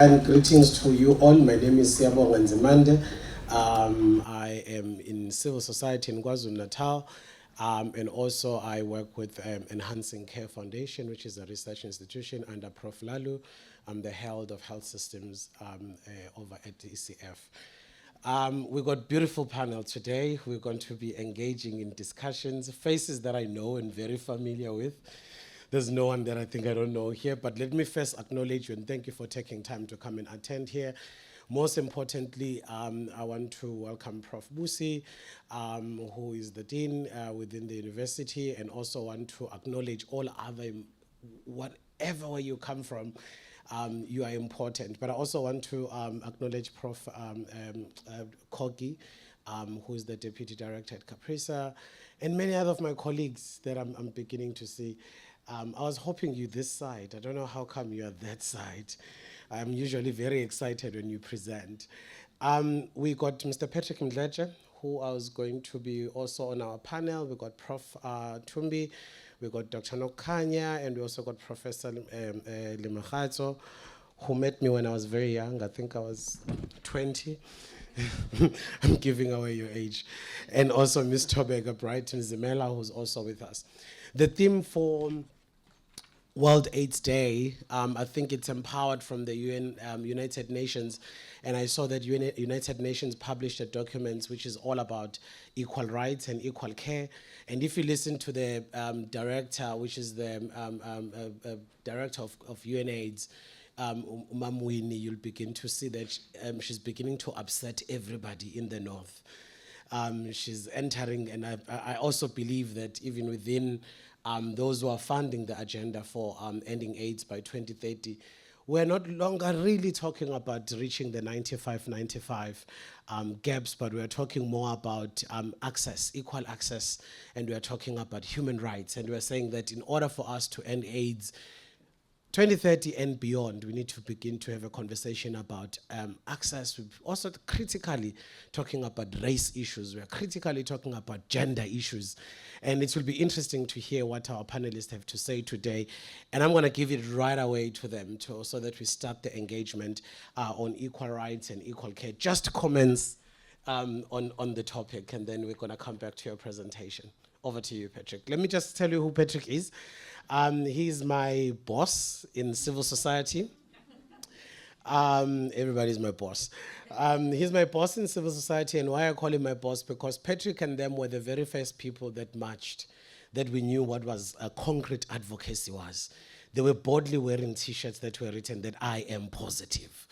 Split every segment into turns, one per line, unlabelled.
And greetings to you all. My name is Siyabonga Nzimande. I am in civil society in KwaZulu-Natal, and also I work with Enhancing Care Foundation, which is a research institution under Prof. Lalu. I'm the head of health systems over at the ECF. We've got beautiful panel today. We're going to be engaging in discussions, faces that I know and very familiar with. There's no one that I think I don't know here, but let me first acknowledge you and thank you for taking time to come and attend here. Most importantly, I want to welcome Prof. Busi, who is the Dean within the university, and also want to acknowledge all other, whatever way you come from, you are important. But I also want to acknowledge Prof. Kogi, who is the Deputy Director at Caprisa, and many other of my colleagues that I'm beginning to see. I was hoping you this side. I don't know how come you are that side. I'm usually very excited when you present. We got Mr. Patrick Mdleje, who I was going to be also on our panel. We got Prof. Tumbi, we got Dr. Nokanya, and we also got Professor Limakhatso, who met me when I was very young. I think I was 20. I'm giving away your age. And also Ms. Tobeka Brighton Zimela, who's also with us. The theme for World AIDS Day, I think it's empowered from the United Nations, and I saw that United Nations published a document which is all about equal rights and equal care. And if you listen to the director, which is the director of UNAIDS, Mamwini, you'll begin to see that she's beginning to upset everybody in the North. She's entering, and I also believe that even within those who are funding the agenda for ending AIDS by 2030, we're not longer really talking about reaching the 95 gaps, but we're talking more about access, equal access, and we're talking about human rights. And we're saying that in order for us to end AIDS 2030 and beyond, we need to begin to have a conversation about access. We're also critically talking about race issues. We're critically talking about gender issues. And it will be interesting to hear what our panelists have to say today. And I'm going to give it right away to them so that we start the engagement on equal rights and equal care. Just comments on the topic, and then we're going to come back to your presentation. Over to you, Patrick. Let me just tell you who Patrick is. He's my boss in civil society. Everybody's my boss. He's my boss in civil society, and why I call him my boss, because Patrick and them were the very first people that marched, that we knew what was concrete advocacy was. They were boldly wearing t-shirts that were written that I am positive.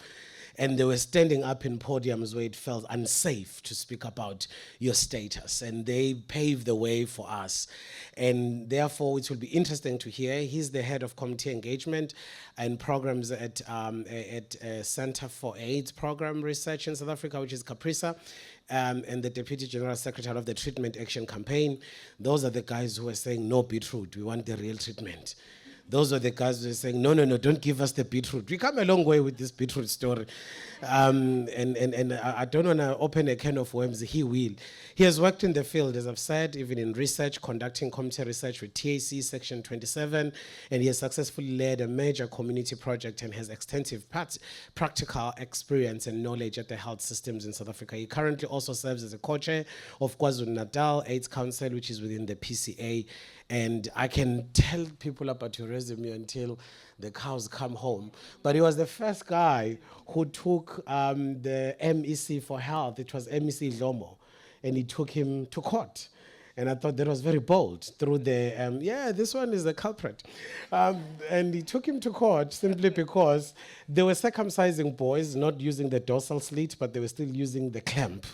And they were standing up in podiums where it felt unsafe to speak about your status. And they paved the way for us. And therefore, it will be interesting to hear. He's the head of community engagement and programs at Center for AIDS Program Research in South Africa, which is Caprisa, and the Deputy General Secretary of the Treatment Action Campaign. Those are the guys who are saying, no beetroot, we want the real treatment. Those are the guys who are saying, no, don't give us the beetroot. We come a long way with this beetroot story. And I don't want to open a can of worms. He will. He has worked in the field, as I've said, even in research, conducting community research with TAC Section 27, and he has successfully led a major community project and has extensive practical experience and knowledge at the health systems in South Africa. He currently also serves as a co-chair of KwaZulu-Natal AIDS Council, which is within the PCA. And I can tell people about your resume until the cows come home. But he was the first guy who took the MEC for health. It was MEC Lomo. And he took him to court. And I thought that was very bold through the, this one is the culprit. And he took him to court simply because they were circumcising boys, not using the dorsal slit, but they were still using the clamp.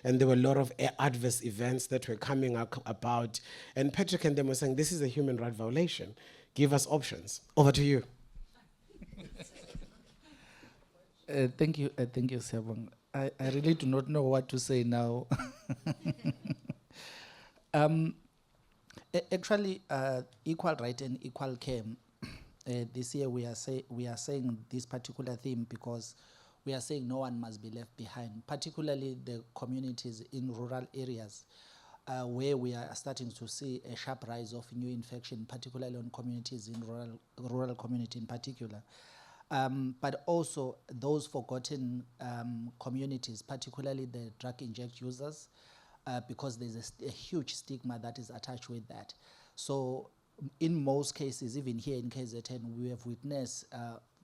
And there were a lot of adverse events that were coming up about. And Patrick and them were saying, this is a human right violation. Give us options. Over to you.
Thank you, Siyabonga. I really do not know what to say now. Actually, equal right and equal care. This year we are saying this particular theme because we are saying no one must be left behind, particularly the communities in rural areas where we are starting to see a sharp rise of new infection, particularly on communities in rural community in particular. but also those forgotten communities, particularly the drug inject users, because there's a huge stigma that is attached with that. So in most cases, even here in KZN, we have witnessed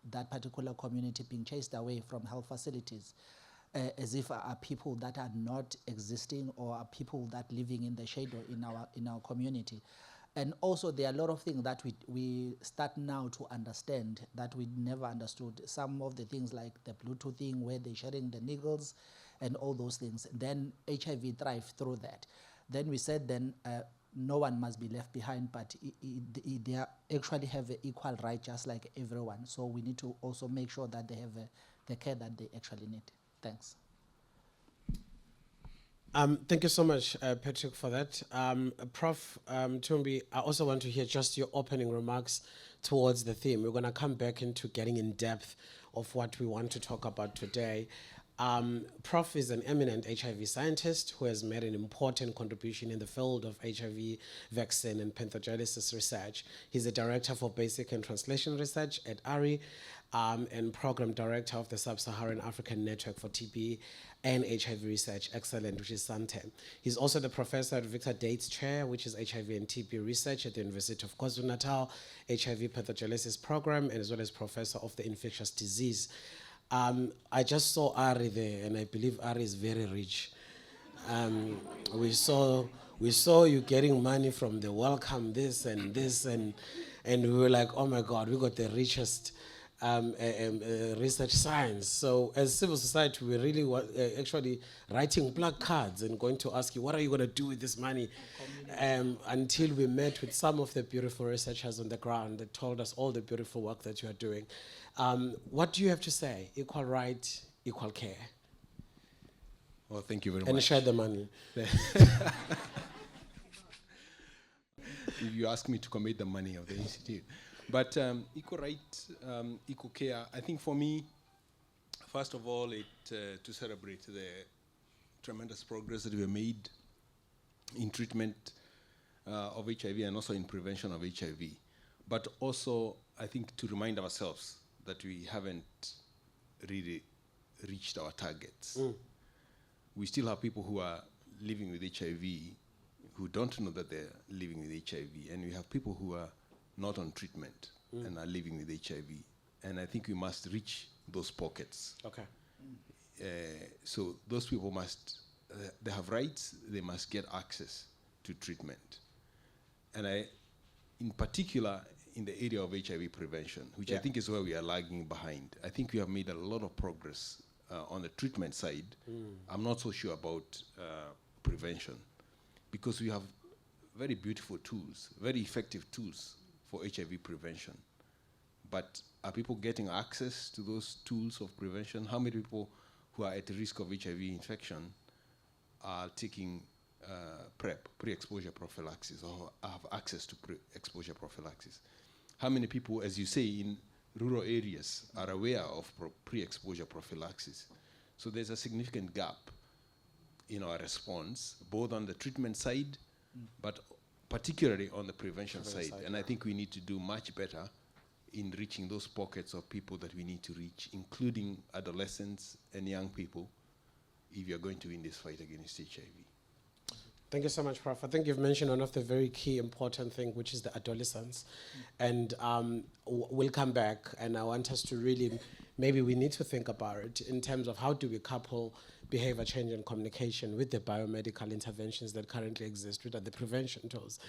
that particular community being chased away from health facilities as if are people that are not existing or are people that living in the shadow in our community. And also there are a lot of things that we start now to understand that we never understood. Some of the things like the Bluetooth thing where they're sharing the needles and all those things. Then HIV thrive through that. Then we said no one must be left behind, but they actually have an equal right just like everyone. So we need to also make sure that they have the care that they actually need. Thanks.
Thank you so much, Patrick, for that. Prof. Tumbi, I also want to hear just your opening remarks towards the theme. We're going to come back into getting in depth of what we want to talk about today. Prof is an eminent HIV scientist who has made an important contribution in the field of HIV vaccine and pathogenesis research. He's a director for basic and translation research at ARI and program director of the Sub-Saharan African Network for TB and HIV Research Excellent, which is SANTEM. He's also the professor at Victor Dates Chair, which is HIV and TB Research at the University of KwaZulu-Natal, HIV Pathogenesis Program, and as well as professor of the infectious disease. I just saw Ari there, and I believe Ari is very rich. We saw you getting money from the welcome this, and we were like, oh my God, we got the richest research science. So as civil society, we really were actually writing placards and going to ask you, what are you going to do with this money? Until we met with some of the beautiful researchers on the ground that told us all the beautiful work that you are doing. What do you have to say? Equal right, equal care.
Well, thank you very much.
And share the money.
If you ask me to commit the money of the institute. But equal right, equal care, I think for me, first of all, to celebrate the tremendous progress that we have made in treatment of HIV and also in prevention of HIV. But also, I think to remind ourselves that we haven't really reached our targets. We still have people who are living with HIV who don't know that they're living with HIV, and we have people who are not on treatment and are living with HIV. And I think we must reach those pockets.
Okay.
So those people must, they have rights, they must get access to treatment. And in particular, in the area of HIV prevention, which I think is where we are lagging behind. I think we have made a lot of progress on the treatment side. I'm not so sure about prevention, because we have very beautiful tools, very effective tools for HIV prevention. But are people getting access to those tools of prevention? How many people who are at risk of HIV infection are taking pre-exposure prophylaxis or have access to pre-exposure prophylaxis? How many people, as you say, in rural areas are aware of pre-exposure prophylaxis? So there's a significant gap in our response, both on the treatment side, but particularly on the prevention side. And I think we need to do much better in reaching those pockets of people that we need to reach, including adolescents and young people, if you're going to win this fight against HIV.
Thank you so much, Prof. I think you've mentioned one of the very key important things, which is the adolescents. And we'll come back, and I want us to really, maybe we need to think about it in terms of how do we couple behavior change and communication with the biomedical interventions that currently exist, which are the prevention tools.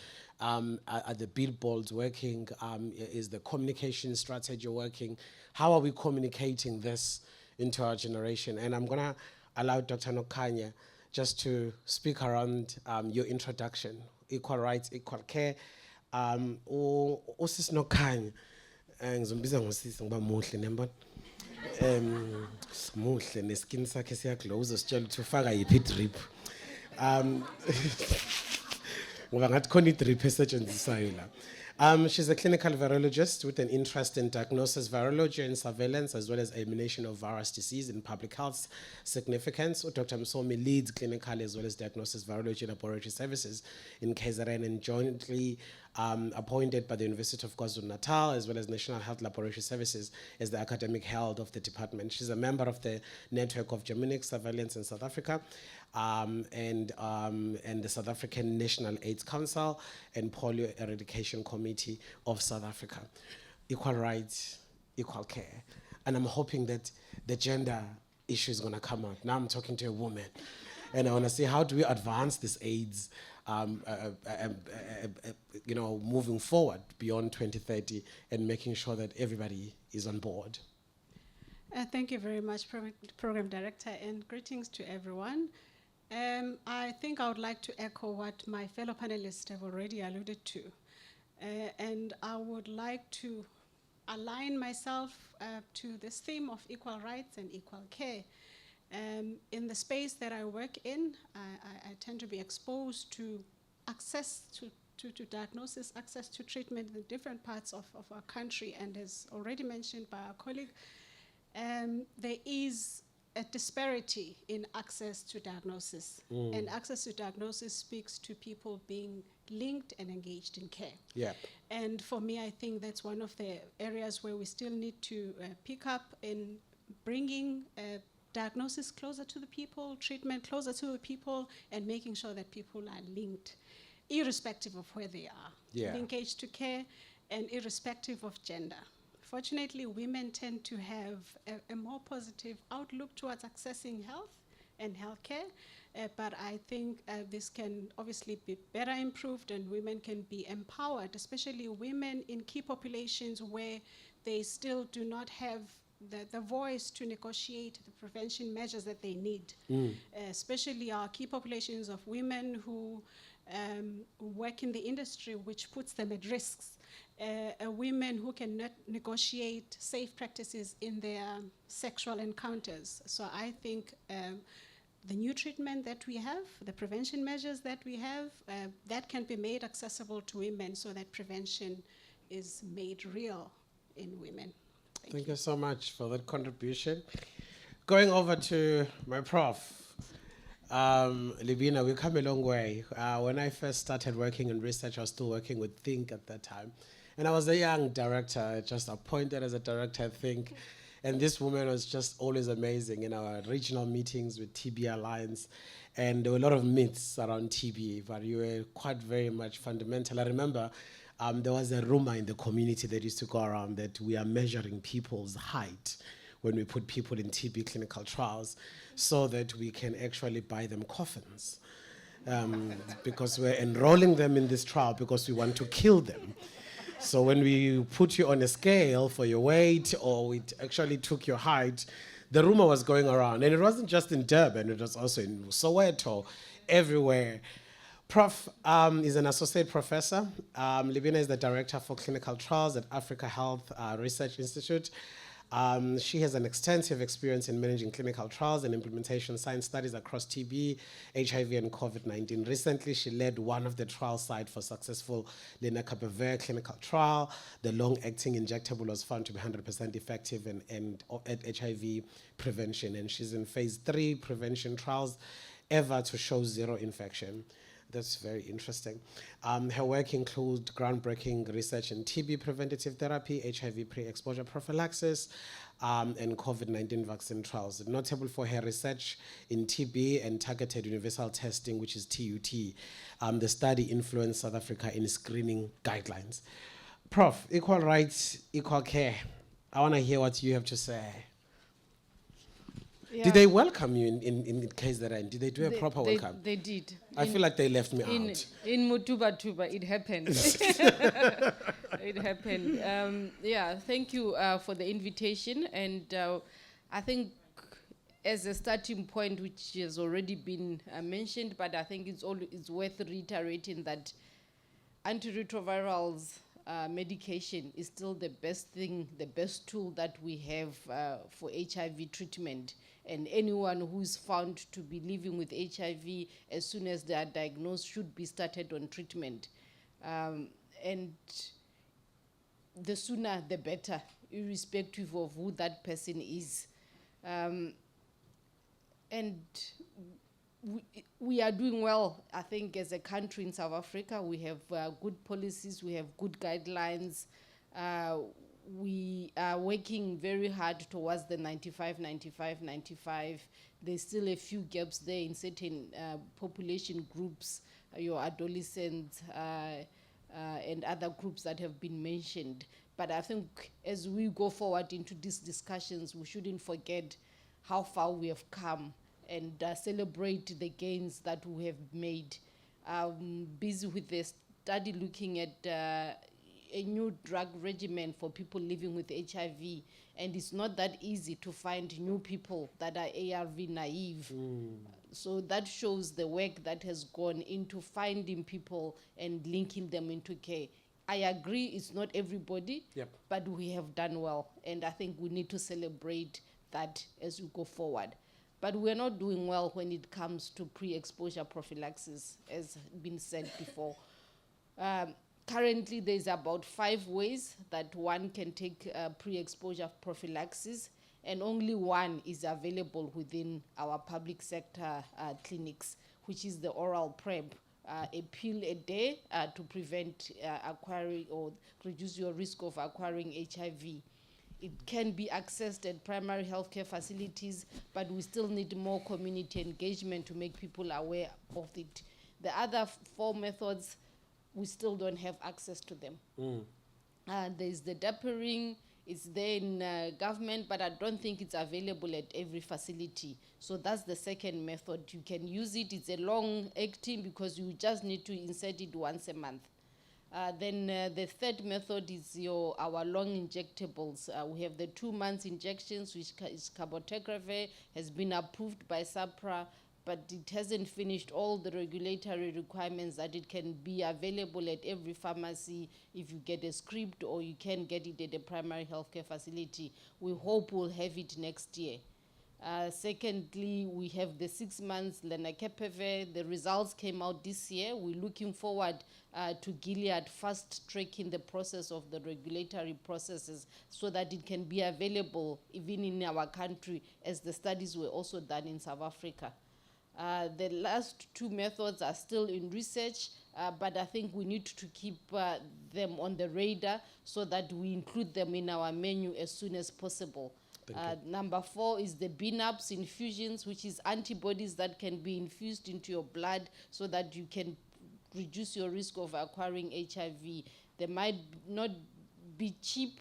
Are the billboards working? Is the communication strategy working? How are we communicating this into our generation? And I'm gonna allow Dr. Nokanya just to speak around your introduction, equal rights, equal care. Usis Nokanya, ngizombiza ngosisi ngoba muhle nembona. Muhle neskin sakhe siyaglow, uzositshela ukuthi ufaka yiphi drip. Ngoba ngathi khona idrip esetshenziswayo la. She's a clinical virologist with an interest in diagnosis, virology, and surveillance, as well as elimination of virus disease in public health significance. Dr. Msomi leads clinical as well as diagnosis, virology, and laboratory services in KZN, and jointly appointed by the University of KwaZulu-Natal as well as National Health Laboratory Services as the academic head of the department. She's a member of the Network of Germanic Surveillance in South Africa, and the South African National AIDS Council and Polio Eradication Committee of South Africa. Equal rights, equal care. And I'm hoping that the gender issue is going to come out. Now I'm talking to a woman. And I want to see, how do we advance this AIDS, moving forward beyond 2030 and making sure that everybody is on board.
Thank you very much, Program Director, and greetings to everyone. I think I would like to echo what my fellow panelists have already alluded to. And I would like to align myself to this theme of equal rights and equal care. In the space that I work in, I tend to be exposed to access to diagnosis, access to treatment in different parts of our country. And as already mentioned by our colleague, there is a disparity in access to diagnosis. And access to diagnosis speaks to people being linked and engaged in care.
Yeah.
And for me, I think that's one of the areas where we still need to pick up in bringing diagnosis closer to the people, treatment closer to the people, and making sure that people are linked, irrespective of where they are.
Yeah.
Linkage to care and irrespective of gender. Fortunately, women tend to have a more positive outlook towards accessing health and healthcare, but I think this can obviously be better improved, and women can be empowered, especially women in key populations where they still do not have the voice to negotiate the prevention measures that they need, especially our key populations of women who work in the industry, which puts them at risks. Women who can negotiate safe practices in their sexual encounters. So I think the new treatment that we have, the prevention measures that we have, that can be made accessible to women so that prevention is made real in women.
Thank you so much for that contribution. Going over to my prof, Libina, we've come a long way. When I first started working in research, I was still working with Think at that time. And I was a young director, just appointed as a director at Think. And this woman was just always amazing in our regional meetings with TB Alliance. And there were a lot of myths around TB, but you were quite very much fundamental. I remember there was a rumor in the community that used to go around that we are measuring people's height when we put people in TB clinical trials so that we can actually buy them coffins. Because we're enrolling them in this trial because we want to kill them. So when we put you on a scale for your weight, or we actually took your height, the rumor was going around. And it wasn't just in Durban, it was also in Soweto, everywhere. Prof is an associate professor. Libina is the director for clinical trials at Africa Health Research Institute. She has an extensive experience in managing clinical trials and implementation science studies across TB, HIV, and COVID-19. Recently, she led one of the trial sites for successful lenacapavir clinical trial. The long-acting injectable was found to be 100% effective at HIV prevention, and she's in phase 3 prevention trials ever to show zero infection. That's very interesting. Her work includes groundbreaking research in TB preventative therapy, HIV pre-exposure prophylaxis, and COVID-19 vaccine trials. Notable for her research in TB and targeted universal testing, which is TUT. The study influenced South Africa in screening guidelines. Prof, equal rights, equal care. I want to hear what you have to say.
Yeah.
Did they welcome you in KZN? Did they do a proper welcome?
They did.
I feel like they left me out.
In Mutuba, it happened. It happened. Thank you for the invitation. And I think as a starting point, which has already been mentioned, but I think it's worth reiterating that antiretrovirals medication is still the best thing, the best tool that we have for HIV treatment. And anyone who's found to be living with HIV, as soon as they are diagnosed, should be started on treatment. And the sooner the better, irrespective of who that person is. And we are doing well, I think, as a country in South Africa. We have good policies, we have good guidelines. We are working very hard towards the 95, 95, 95. There's still a few gaps there in certain population groups, your adolescents and other groups that have been mentioned. But I think as we go forward into these discussions, we shouldn't forget how far we have come and celebrate the gains that we have made. Busy with the study looking at a new drug regimen for people living with HIV, and it's not that easy to find new people that are ARV naive. So that shows the work that has gone into finding people and linking them into care. I agree it's not everybody, but we have done well, and I think we need to celebrate that as we go forward. But we're not doing well when it comes to pre-exposure prophylaxis, as been said before. Currently, there's about 5 ways that one can take pre-exposure prophylaxis, and only one is available within our public sector clinics, which is the oral PrEP, a pill a day to prevent acquiring or reduce your risk of acquiring HIV. It can be accessed at primary healthcare facilities, but we still need more community engagement to make people aware of it. The other 4 methods, we still don't have access to them. There's the dappering, it's there in government, but I don't think it's available at every facility. So that's the second method. You can use it, it's a long acting because you just need to insert it once a month. Then the third method is our long injectables. We have the 2 months injections, which is cabotegravir, has been approved by SAPRA, but it hasn't finished all the regulatory requirements that it can be available at every pharmacy if you get a script, or you can get it at a primary healthcare facility. We hope we'll have it next year. Secondly, we have the 6 months lenacapavir. The results came out this year. We're looking forward to Gilead fast-tracking the process of the regulatory processes so that it can be available even in our country, as the studies were also done in South Africa. The last 2 methods are still in research, but I think we need to keep them on the radar so that we include them in our menu as soon as possible. Number 4 is the BNAPs infusions, which is antibodies that can be infused into your blood so that you can reduce your risk of acquiring HIV. They might not be cheap,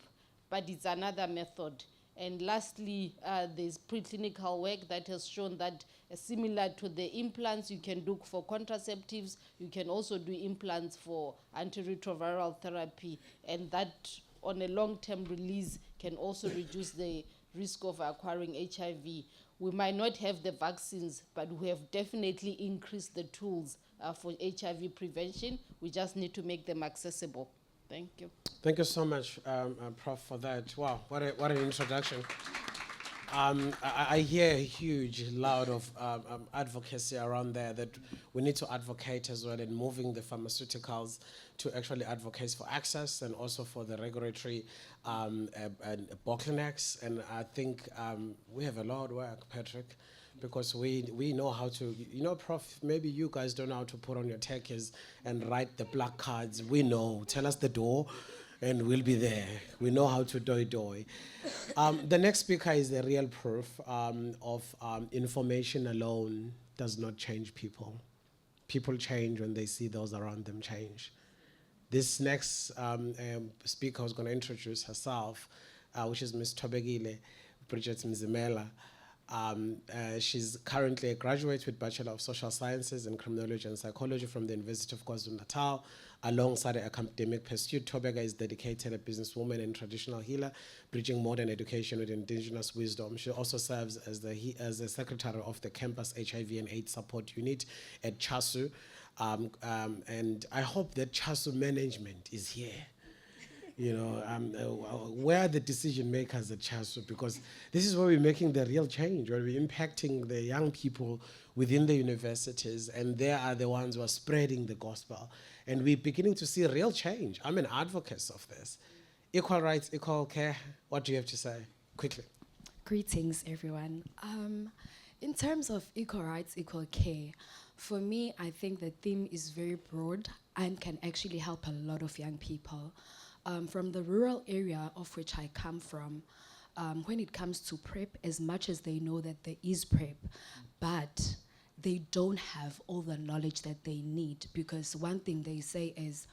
but it's another method. And lastly, there's preclinical work that has shown that similar to the implants, you can look for contraceptives, you can also do implants for antiretroviral therapy, and that on a long-term release can also reduce the risk of acquiring HIV. We might not have the vaccines, but we have definitely increased the tools for HIV prevention. We just need to make them accessible. Thank you.
Thank you so much, Prof, for that. Wow, what an introduction. I hear a huge loud of advocacy around there, that we need to advocate as well in moving the pharmaceuticals to actually advocate for access and also for the regulatory bottlenecks. And I think we have a lot of work, Patrick, because we know how to, Prof, maybe you guys don't know how to put on your techies and write the black cards. We know. Tell us the door, and we'll be there. We know how to doi. The next speaker is the real proof of information alone does not change people. People change when they see those around them change. This next speaker who's going to introduce herself, which is Ms. Tobegile Bridget Mzimela. She's currently a graduate with Bachelor of Social Sciences in Criminology and Psychology from the University of KwaZulu-Natal. Alongside her academic pursuit, Tobega is dedicated a businesswoman and traditional healer, bridging modern education with indigenous wisdom. She also serves as the secretary of the campus HIV and AIDS support unit at CHASU. And I hope that CHASU management is here. Where are the decision makers at CHASU? Because this is where we're making the real change, where we're impacting the young people within the universities, and they are the ones who are spreading the gospel. And we're beginning to see real change. I'm an advocate of this. Equal rights, equal care. What do you have to say? Quickly.
Greetings, everyone. In terms of equal rights, equal care, for me, I think the theme is very broad and can actually help a lot of young people. From the rural area of which I come from, when it comes to PrEP, as much as they know that there is PrEP, but they don't have all the knowledge that they need, because one thing they say is,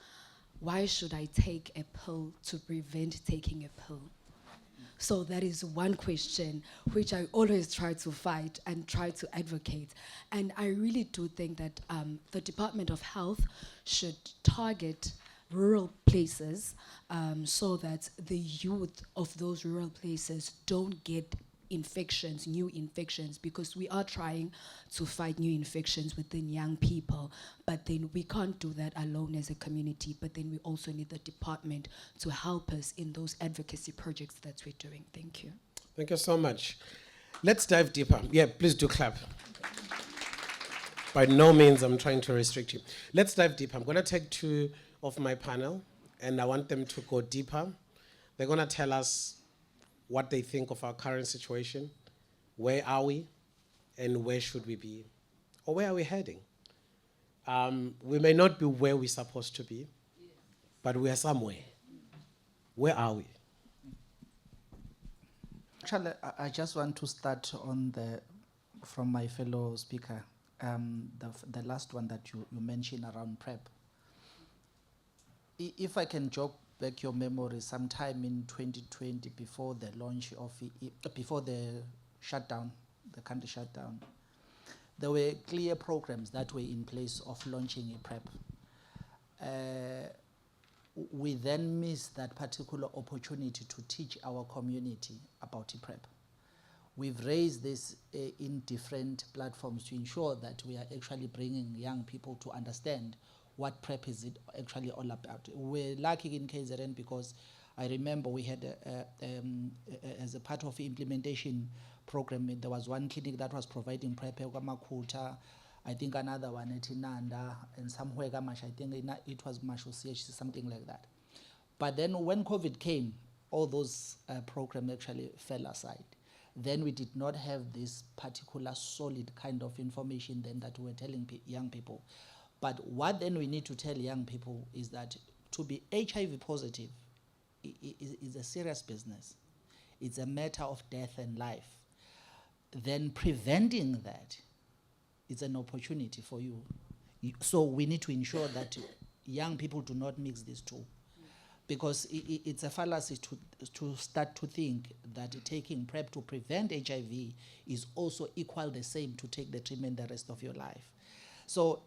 why should I take a pill to prevent taking a pill? So that is one question which I always try to fight and try to advocate. And I really do think that the Department of Health should target rural places so that the youth of those rural places don't get infections, new infections, because we are trying to fight new infections within young people, but then we can't do that alone as a community, but then we also need the department to help us in those advocacy projects that we're doing. Thank you.
Thank you so much. Let's dive deeper. Yeah, please do clap. By no means I'm trying to restrict you. Let's dive deeper. I'm going to take two of my panel, and I want them to go deeper. They're going to tell us what they think of our current situation, where are we, and where should we be, or where are we heading? We may not be where we're supposed to be, but we are somewhere. Where are we?
Actually, I just want to start from my fellow speaker, the last one that you mentioned around PrEP. If I can jog back your memory, sometime in 2020, before the launch of, before the shutdown, the country shutdown, there were clear programs that were in place of launching a PrEP. We then missed that particular opportunity to teach our community about PrEP. We've raised this in different platforms to ensure that we are actually bringing young people to understand what PrEP is it actually all about. We're lucky in KZN because I remember we had, as a part of the implementation program, there was one clinic that was providing PrEP at Makuta, I think another one at Inanda, and somewhere Gamash, I think it was Mashu CHC, something like that. But then when COVID came, all those programs actually fell aside. Then we did not have this particular solid kind of information then that we were telling young people. But what then we need to tell young people is that to be HIV positive is a serious business. It's a matter of death and life. Then preventing that is an opportunity for you. So we need to ensure that young people do not mix these two. Because it's a fallacy to start to think that taking PrEP to prevent HIV is also equal the same to take the treatment the rest of your life. So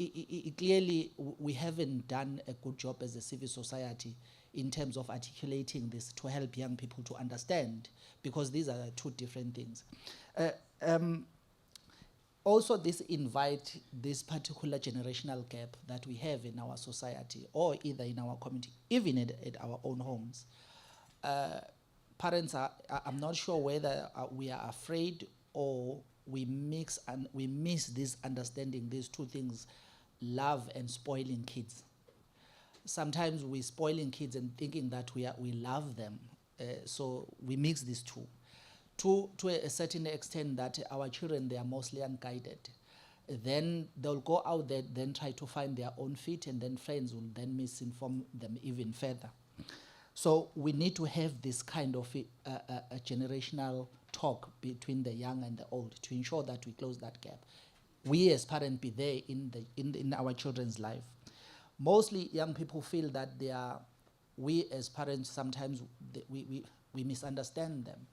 clearly, we haven't done a good job as a civil society in terms of articulating this to help young people to understand, because these are two different things. Also, this invite this particular generational gap that we have in our society, or either in our community, even at our own homes. Parents I'm not sure whether we are afraid or we miss this understanding, these two things, love and spoiling kids. Sometimes we're spoiling kids and thinking that we love them, so we mix these two. To a certain extent that our children, they are mostly unguided. Then they'll go out there, then try to find their own feet, and then friends will then misinform them even further. So we need to have this kind of a generational talk between the young and the old to ensure that we close that gap. We as parents be there in our children's life. Mostly young people feel that we as parents sometimes we misunderstand them.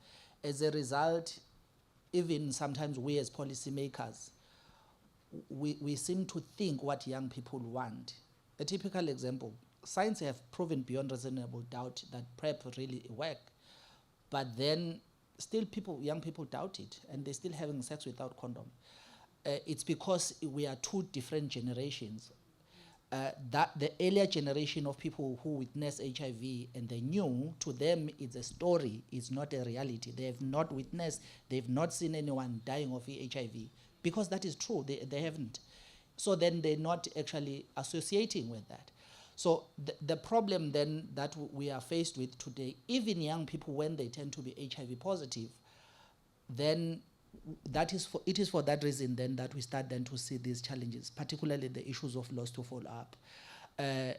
As a result, even sometimes we as policymakers, we seem to think what young people want. A typical example, science have proven beyond reasonable doubt that PrEP really works, but then still young people doubt it, and they're still having sex without condom. It's because we are two different generations. That the earlier generation of people who witnessed HIV and they knew, to them it's a story, it's not a reality. They have not witnessed, they've not seen anyone dying of HIV, because that is true, they haven't. So then they're not actually associating with that. So the problem then that we are faced with today, even young people, when they tend to be HIV positive, then it is for that reason then that we start then to see these challenges, particularly the issues of loss to follow up,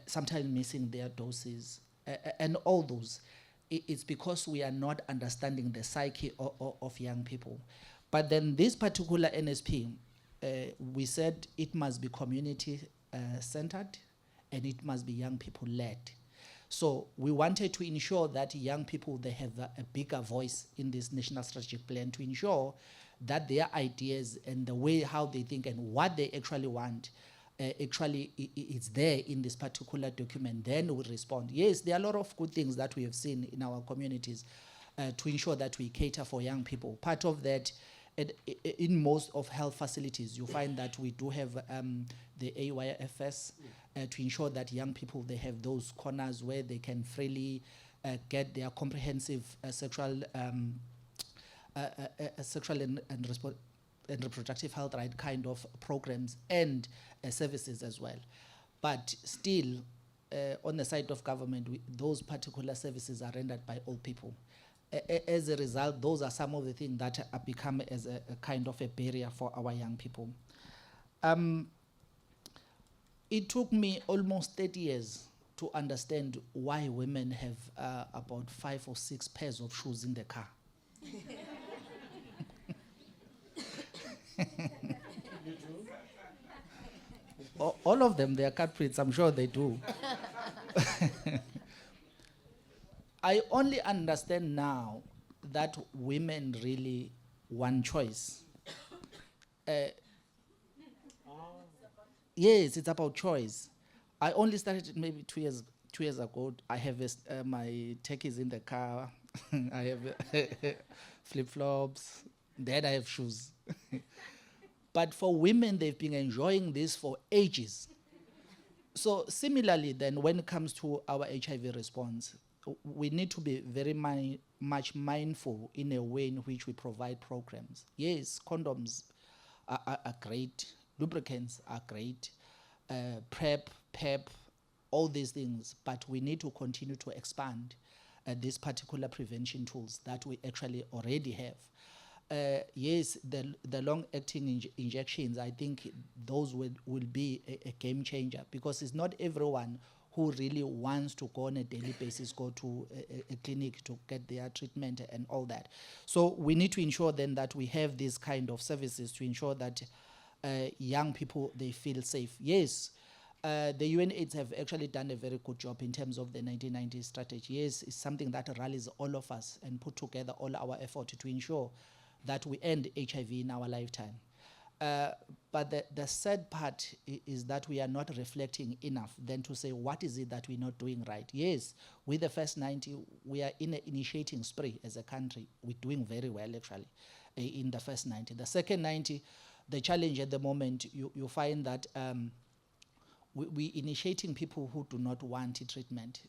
sometimes missing their doses, and all those. It's because we are not understanding the psyche of young people. But then this particular NSP, we said it must be community centered and it must be young people led. So we wanted to ensure that young people, they have a bigger voice in this national strategic plan, to ensure that their ideas and the way how they think and what they actually want it's there in this particular document. Then we respond. Yes, there are a lot of good things that we have seen in our communities to ensure that we cater for young people. Part of that, in most of health facilities, you find that we do have the AYFS to ensure that young people, they have those corners where they can freely get their comprehensive sexual and reproductive health right kind of programs and services as well. But still, on the side of government, those particular services are rendered by old people. As a result, those are some of the things that have become as a kind of a barrier for our young people. It took me almost 30 years to understand why women have about 5 or 6 pairs of shoes in the car. All of them, they are culprits, I'm sure they do. I only understand now that women really want choice. Yes, it's about choice. I only started maybe 2 years ago. I have my techies in the car. I have flip-flops. Then I have shoes. But for women, they've been enjoying this for ages. So similarly, then, when it comes to our HIV response, we need to be very much mindful in a way in which we provide programs. Yes, condoms are great, lubricants are great, PrEP, PEP, all these things, but we need to continue to expand these particular prevention tools that we actually already have. Yes, the long-acting injections, I think those will be a game changer, because it's not everyone who really wants to go on a daily basis, go to a clinic to get their treatment and all that. So we need to ensure then that we have these kind of services to ensure that young people, they feel safe. Yes, the UNAIDS have actually done a very good job in terms of the 1990 strategy. Yes, it's something that rallies all of us and put together all our effort to ensure that we end HIV in our lifetime. But the sad part is that we are not reflecting enough then to say, what is it that we're not doing right? Yes, with the first 90, we are in an initiating spree as a country. We're doing very well, actually, in the first 90. The second 90, the challenge at the moment, you find that we're initiating people who do not want treatment.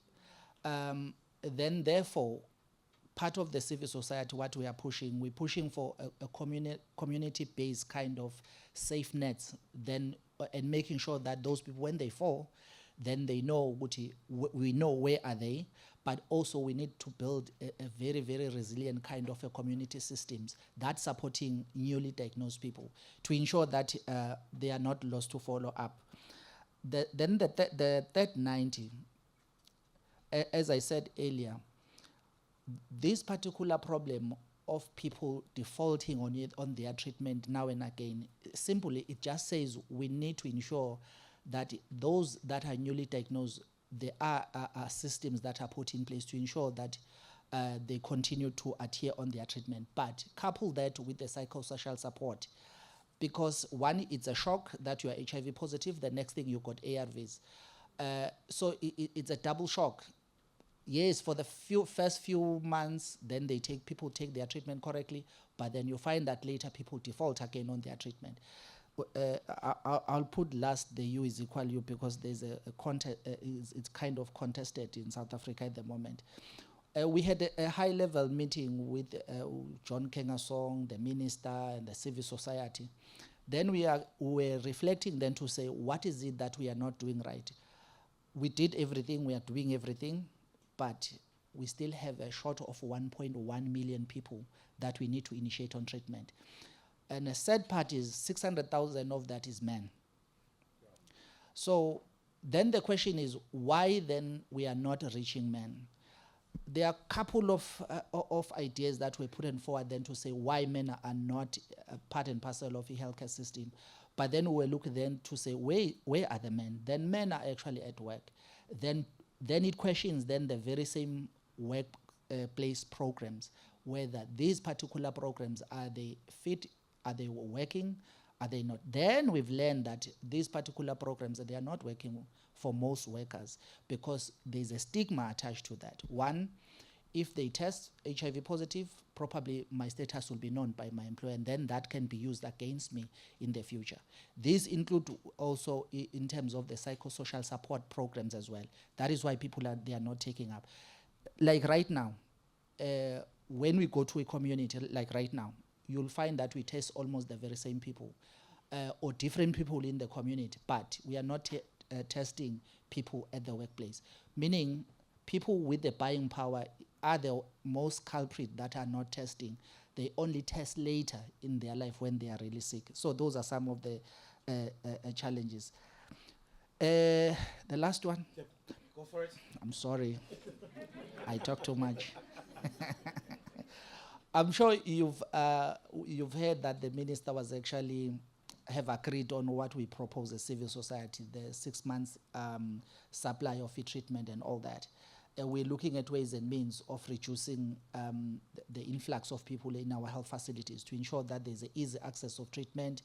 Then, therefore, part of the civil society, what we're pushing for a community-based kind of safe nets, then, and making sure that those people, when they fall, then they know, we know where are they, but also we need to build a very, very resilient kind of a community systems that's supporting newly diagnosed people to ensure that they are not lost to follow up. Then the third 90, as I said earlier, this particular problem of people defaulting on their treatment now and again, simply, it just says we need to ensure that those that are newly diagnosed, there are systems that are put in place to ensure that they continue to adhere on their treatment. But couple that with the psychosocial support, because one, it's a shock that you are HIV positive, the next thing you got ARVs. So it's a double shock. Yes, for the first few months, then people take their treatment correctly, but then you find that later people default again on their treatment. I'll put last the U is equal U, because there's a contest, it's kind of contested in South Africa at the moment. We had a high-level meeting with John Kengasong, the minister, and the civil society. Then we were reflecting then to say, what is it that we are not doing right? we did everything, we are doing everything, but we still have a short of 1.1 million people that we need to initiate on treatment. And the sad part is 600,000 of that is men. So then the question is, why then we are not reaching men? There are a couple of ideas that were put forward then to say why men are not part and parcel of the healthcare system. But then we look then to say, where are the men? Then men are actually at work. Then it questions then the very same workplace programs, whether these particular programs, are they fit, are they working, are they not? Then we've learned that these particular programs, they are not working for most workers because there's a stigma attached to that. One, if they test HIV positive, probably my status will be known by my employer, and then that can be used against me in the future. These include also in terms of the psychosocial support programs as well. That is why they are not taking up. Like right now, when we go to a community, like right now, you'll find that we test almost the very same people or different people in the community, but we are not testing people at the workplace, meaning people with the buying power are the most culprit that are not testing. They only test later in their life when they are really sick. So those are some of the challenges. The last one.
Yep. Go for it.
I'm sorry. I talk too much. I'm sure you've heard that the minister was actually have agreed on what we propose as civil society, the 6 months supply of treatment and all that. We're looking at ways and means of reducing the influx of people in our health facilities to ensure that there's an easy access of treatment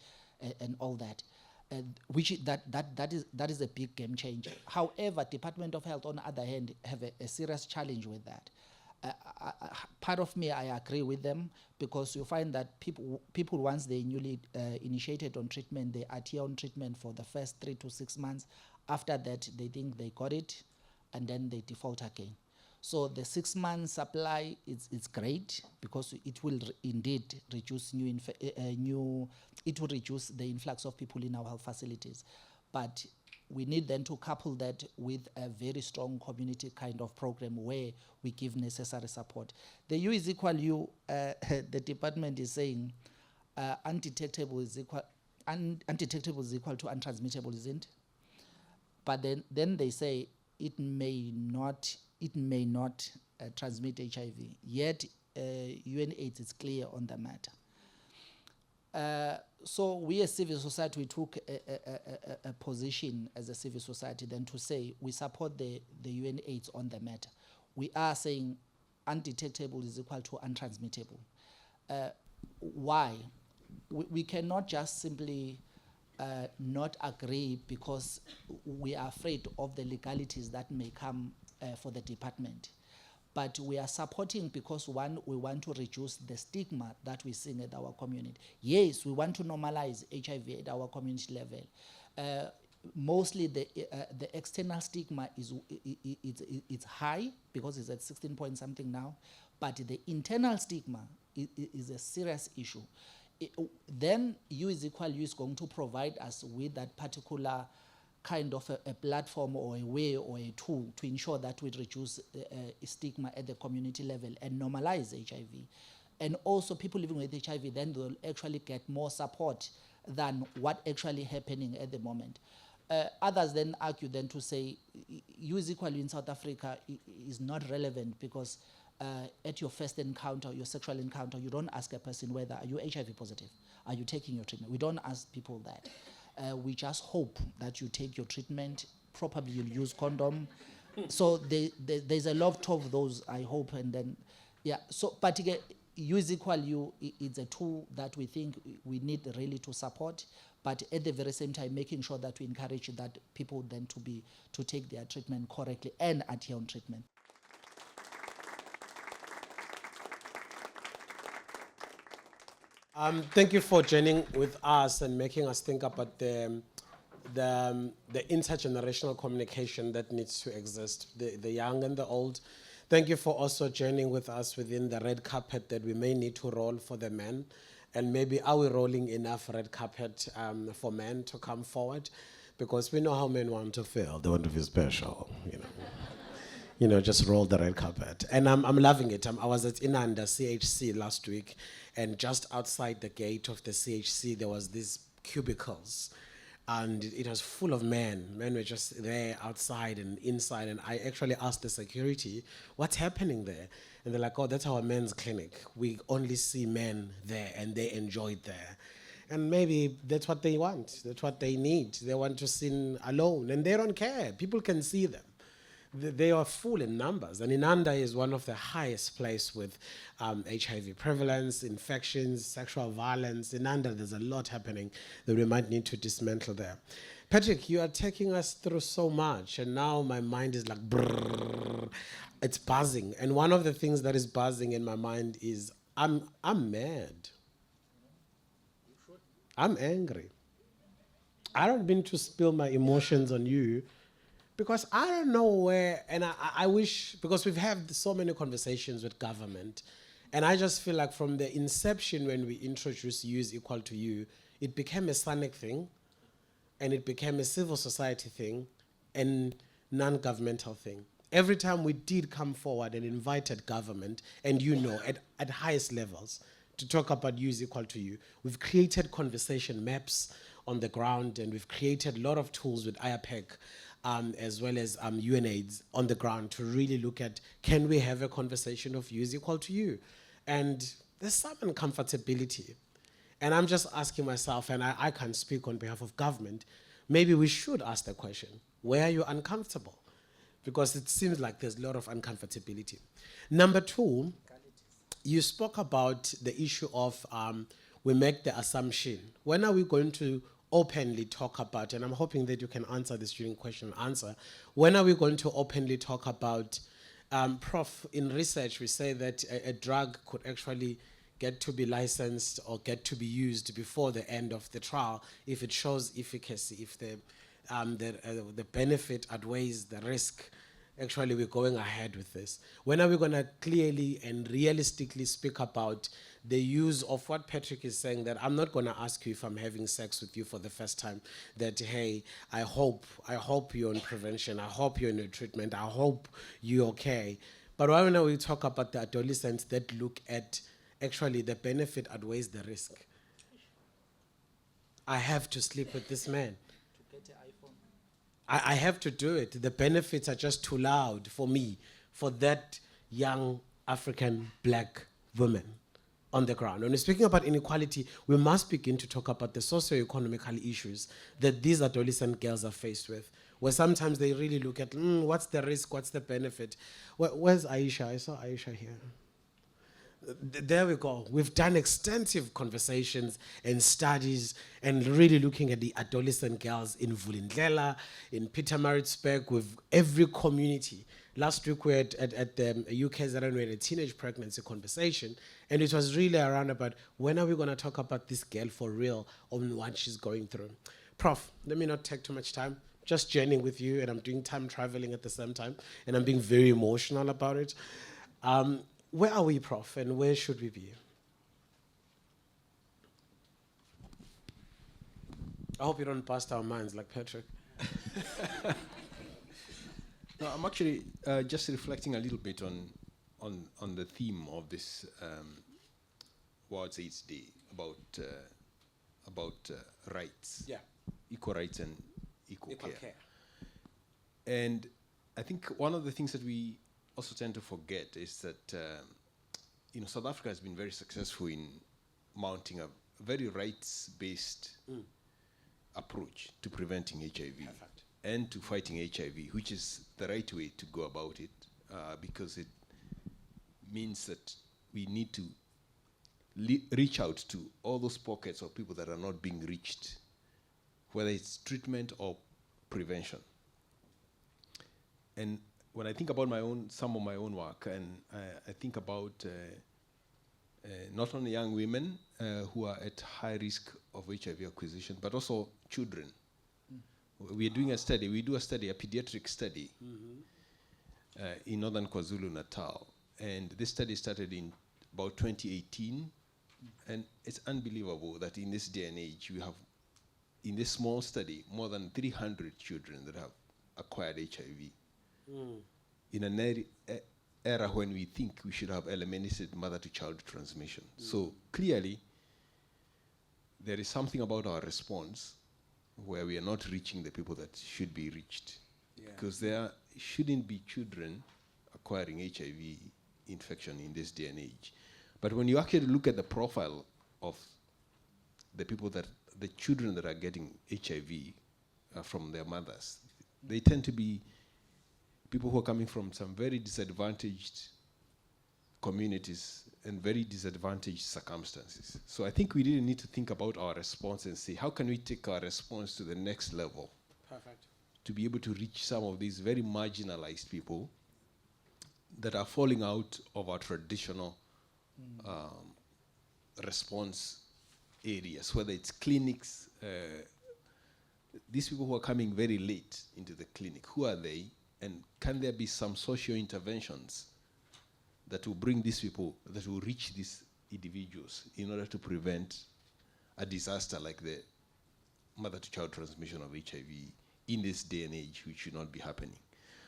and all that. That is a big game changer. However, Department of Health, on the other hand, have a serious challenge with that. Part of me, I agree with them, because you find that people once they newly initiated on treatment, they adhere on treatment for the first 3 to 6 months. After that, they think they got it, and then they default again. So the 6 month supply is great, because it will indeed reduce it will reduce the influx of people in our health facilities. But we need then to couple that with a very strong community kind of program where we give necessary support. The U is equal U, the department is saying undetectable is equal to untransmittable, isn't it? But then they say it may not transmit HIV. Yet UNAIDS is clear on the matter. So we as civil society, we took a position as a civil society then to say we support the UNAIDS on the matter. We are saying undetectable is equal to untransmittable. Why? We cannot just simply not agree because we are afraid of the legalities that may come for the department. But we are supporting because, one, we want to reduce the stigma that we're seeing at our community. Yes, we want to normalize HIV at our community level. Mostly the external stigma it's high because it's at 16 point something now, but the internal stigma is a serious issue. Then U is going to provide us with that particular kind of a platform or a way or a tool to ensure that we reduce stigma at the community level and normalize HIV. And also people living with HIV, then they'll actually get more support than what actually happening at the moment. Others then argue then to say U is equal in South Africa is not relevant because at your first encounter, your sexual encounter, you don't ask a person whether are you HIV positive, are you taking your treatment. We don't ask people that. We just hope that you take your treatment, probably you'll use condom. So there's a lot of those, I hope, and then, yeah. So, but again, U is equal U, it's a tool that we think we need really to support, but at the very same time, making sure that we encourage that people then to take their treatment correctly and adhere on treatment.
Thank you for joining with us and making us think about the intergenerational communication that needs to exist, the young and the old. Thank you for also joining with us within the red carpet that we may need to roll for the men. And maybe are we rolling enough red carpet for men to come forward? because we know how men want to feel. They want to feel special, you know. You know, just roll the red carpet. And I'm loving it. I was at Inanda CHC last week, and just outside the gate of the CHC, there was these cubicles, and it was full of men. Men were just there outside and inside, and I actually asked the security, what's happening there? And they're like, oh, that's our men's clinic. We only see men there, and they enjoy it there. And maybe that's what they want. That's what they need. They want to sin alone, and they don't care. People can see them. They are full in numbers, and Inanda is one of the highest place with HIV prevalence, infections, sexual violence. Inanda, there's a lot happening that we might need to dismantle there. Patrick, you are taking us through so much, and now my mind is like, brrr, it's buzzing. And one of the things that is buzzing in my mind is I'm mad. I'm angry. I don't mean to spill my emotions on you, because I don't know where, and I wish, because we've had so many conversations with government, and I just feel like from the inception when we introduced You is Equal to You, it became a sonic thing, and it became a civil society thing, and non-governmental thing. Every time we did come forward and invited government, and you know, at highest levels, to talk about You is Equal to You, we've created conversation maps on the ground, and we've created a lot of tools with IAPEC, as well as UNAIDS on the ground to really look at, can we have a conversation of You is Equal to You? And there's some uncomfortability. And I'm just asking myself, and I can't speak on behalf of government, maybe we should ask the question, where are you uncomfortable? Because it seems like there's a lot of uncomfortability. Number two, you spoke about the issue of we make the assumption. When are we going to openly talk about, and I'm hoping that you can answer this during question and answer, when are we going to openly talk about, Prof, in research we say that a drug could actually get to be licensed or get to be used before the end of the trial if it shows efficacy, if the benefit outweighs the risk. Actually, we're going ahead with this. When are we going to clearly and realistically speak about the use of what Patrick is saying, that I'm not going to ask you if I'm having sex with you for the first time, that, hey, I hope you're in prevention, I hope you're in a treatment, I hope you're okay. But why don't we talk about the adolescents that look at actually the benefit outweighs the risk? I have to sleep with this man. I have to do it. The benefits are just too loud for me, for that young African black woman on the ground. When we're speaking about inequality, we must begin to talk about the socio-economical issues that these adolescent girls are faced with, where sometimes they really look at, what's the risk, what's the benefit? Where's Aisha? I saw Aisha here. There we go. We've done extensive conversations and studies and really looking at the adolescent girls in Vulindlela, in Pietermaritzburg, with every community. Last week we were at the UKZN, we had a teenage pregnancy conversation, and it was really around about when are we going to talk about this girl for real on what she's going through. Prof, let me not take too much time. Just journeying with you, and I'm doing time traveling at the same time, and I'm being very emotional about it. Where are we, Prof, and where should we be? I hope you don't bust our minds like Patrick.
No, I'm actually just reflecting a little bit on the theme of this World AIDS Day about rights, equal rights and equal care. And I think one of the things that we also tend to forget is that South Africa has been very successful in mounting a very rights-based approach to preventing HIV. Perfect. And to fighting HIV, which is the right way to go about it, because it means that we need to reach out to all those pockets of people that are not being reached, whether it's treatment or prevention. And when I think about some of my own work, and I think about not only young women who are at high risk of HIV acquisition, but also children. We do a pediatric study in northern KwaZulu-Natal. And this study started in about 2018. And it's unbelievable that in this day and age, we have in this small study, more than 300 children that have acquired HIV. In an era when we think we should have eliminated mother-to-child transmission. So clearly, there is something about our response where we are not reaching the people that should be reached. Because there shouldn't be children acquiring HIV infection in this day and age. But when you actually look at the profile of the people the children that are getting HIV from their mothers, they tend to be people who are coming from some very disadvantaged communities and very disadvantaged circumstances. So I think we really need to think about our response and say, how can we take our response to the next level?
Perfect.
To be able to reach some of these very marginalized people that are falling out of our traditional response areas, whether it's clinics, these people who are coming very late into the clinic, who are they? And can there be some social interventions that will bring these people, that will reach these individuals in order to prevent a disaster like the mother-to-child transmission of HIV in this day and age, which should not be happening.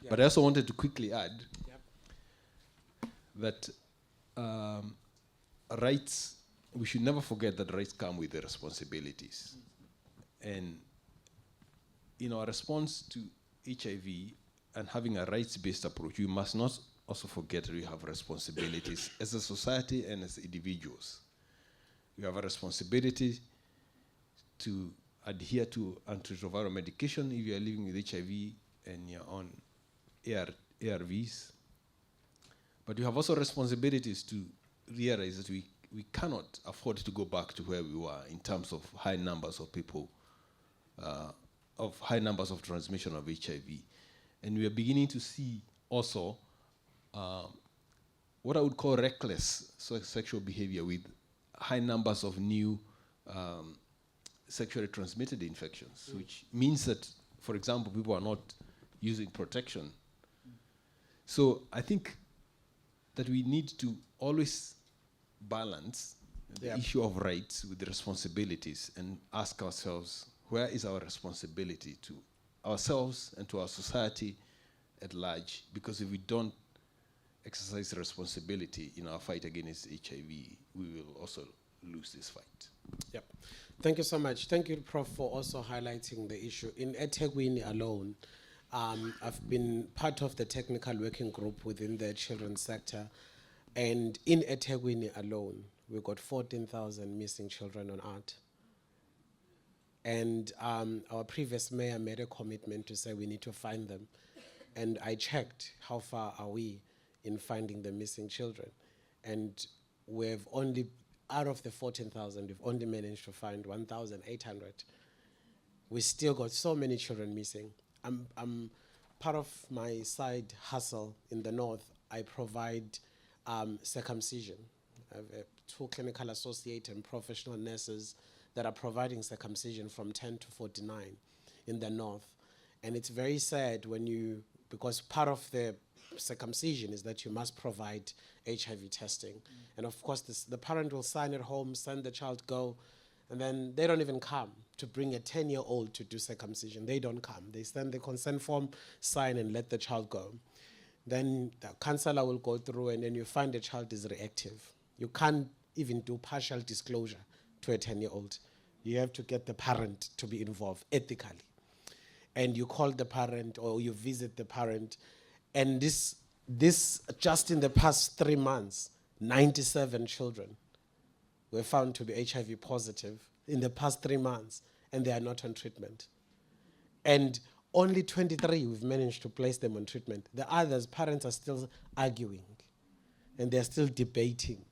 Yeah.
But I also wanted to quickly add that rights, we should never forget that rights come with the responsibilities. And in our response to HIV and having a rights-based approach, we must not also forget that we have responsibilities as a society and as individuals. We have a responsibility to adhere to antiretroviral medication if you are living with HIV and you're on ARVs. But we have also responsibilities to realize that we cannot afford to go back to where we were in terms of high numbers of people, high numbers of transmission of HIV. And we are beginning to see also what I would call reckless sexual behavior with high numbers of new sexually transmitted infections, which means that, for example, people are not using protection. So I think that we need to always balance the issue of rights with the responsibilities and ask ourselves, where is our responsibility to ourselves and to our society at large? Because if we don't exercise responsibility in our fight against HIV, we will also lose this fight.
Yep. Thank you so much. Thank you, Prof, for also highlighting the issue. In eThekwini alone, I've been part of the technical working group within the children's sector. And in eThekwini alone, we've got 14,000 missing children on art. And our previous mayor made a commitment to say we need to find them. And I checked how far are we in finding the missing children. And we've only, out of the 14,000, we've only managed to find 1,800. We still got so many children missing. I'm part of my side hustle in the north. I provide circumcision. I have 2 clinical associate and professional nurses that are providing circumcision from 10 to 49 in the north. And it's very sad because part of the circumcision is that you must provide HIV testing. And of course, the parent will sign at home, send the child go, and then they don't even come to bring a 10-year-old to do circumcision. They don't come. They send the consent form, sign, and let the child go. Then the counselor will go through, and then you find the child is reactive. You can't even do partial disclosure to a 10-year-old. You have to get the parent to be involved ethically. And you call the parent or you visit the parent. And this just in the past 3 months, 97 children were found to be HIV positive in the past 3 months, and they are not on treatment. And only 23 we've managed to place them on treatment. The others, parents are still arguing, and they're still debating.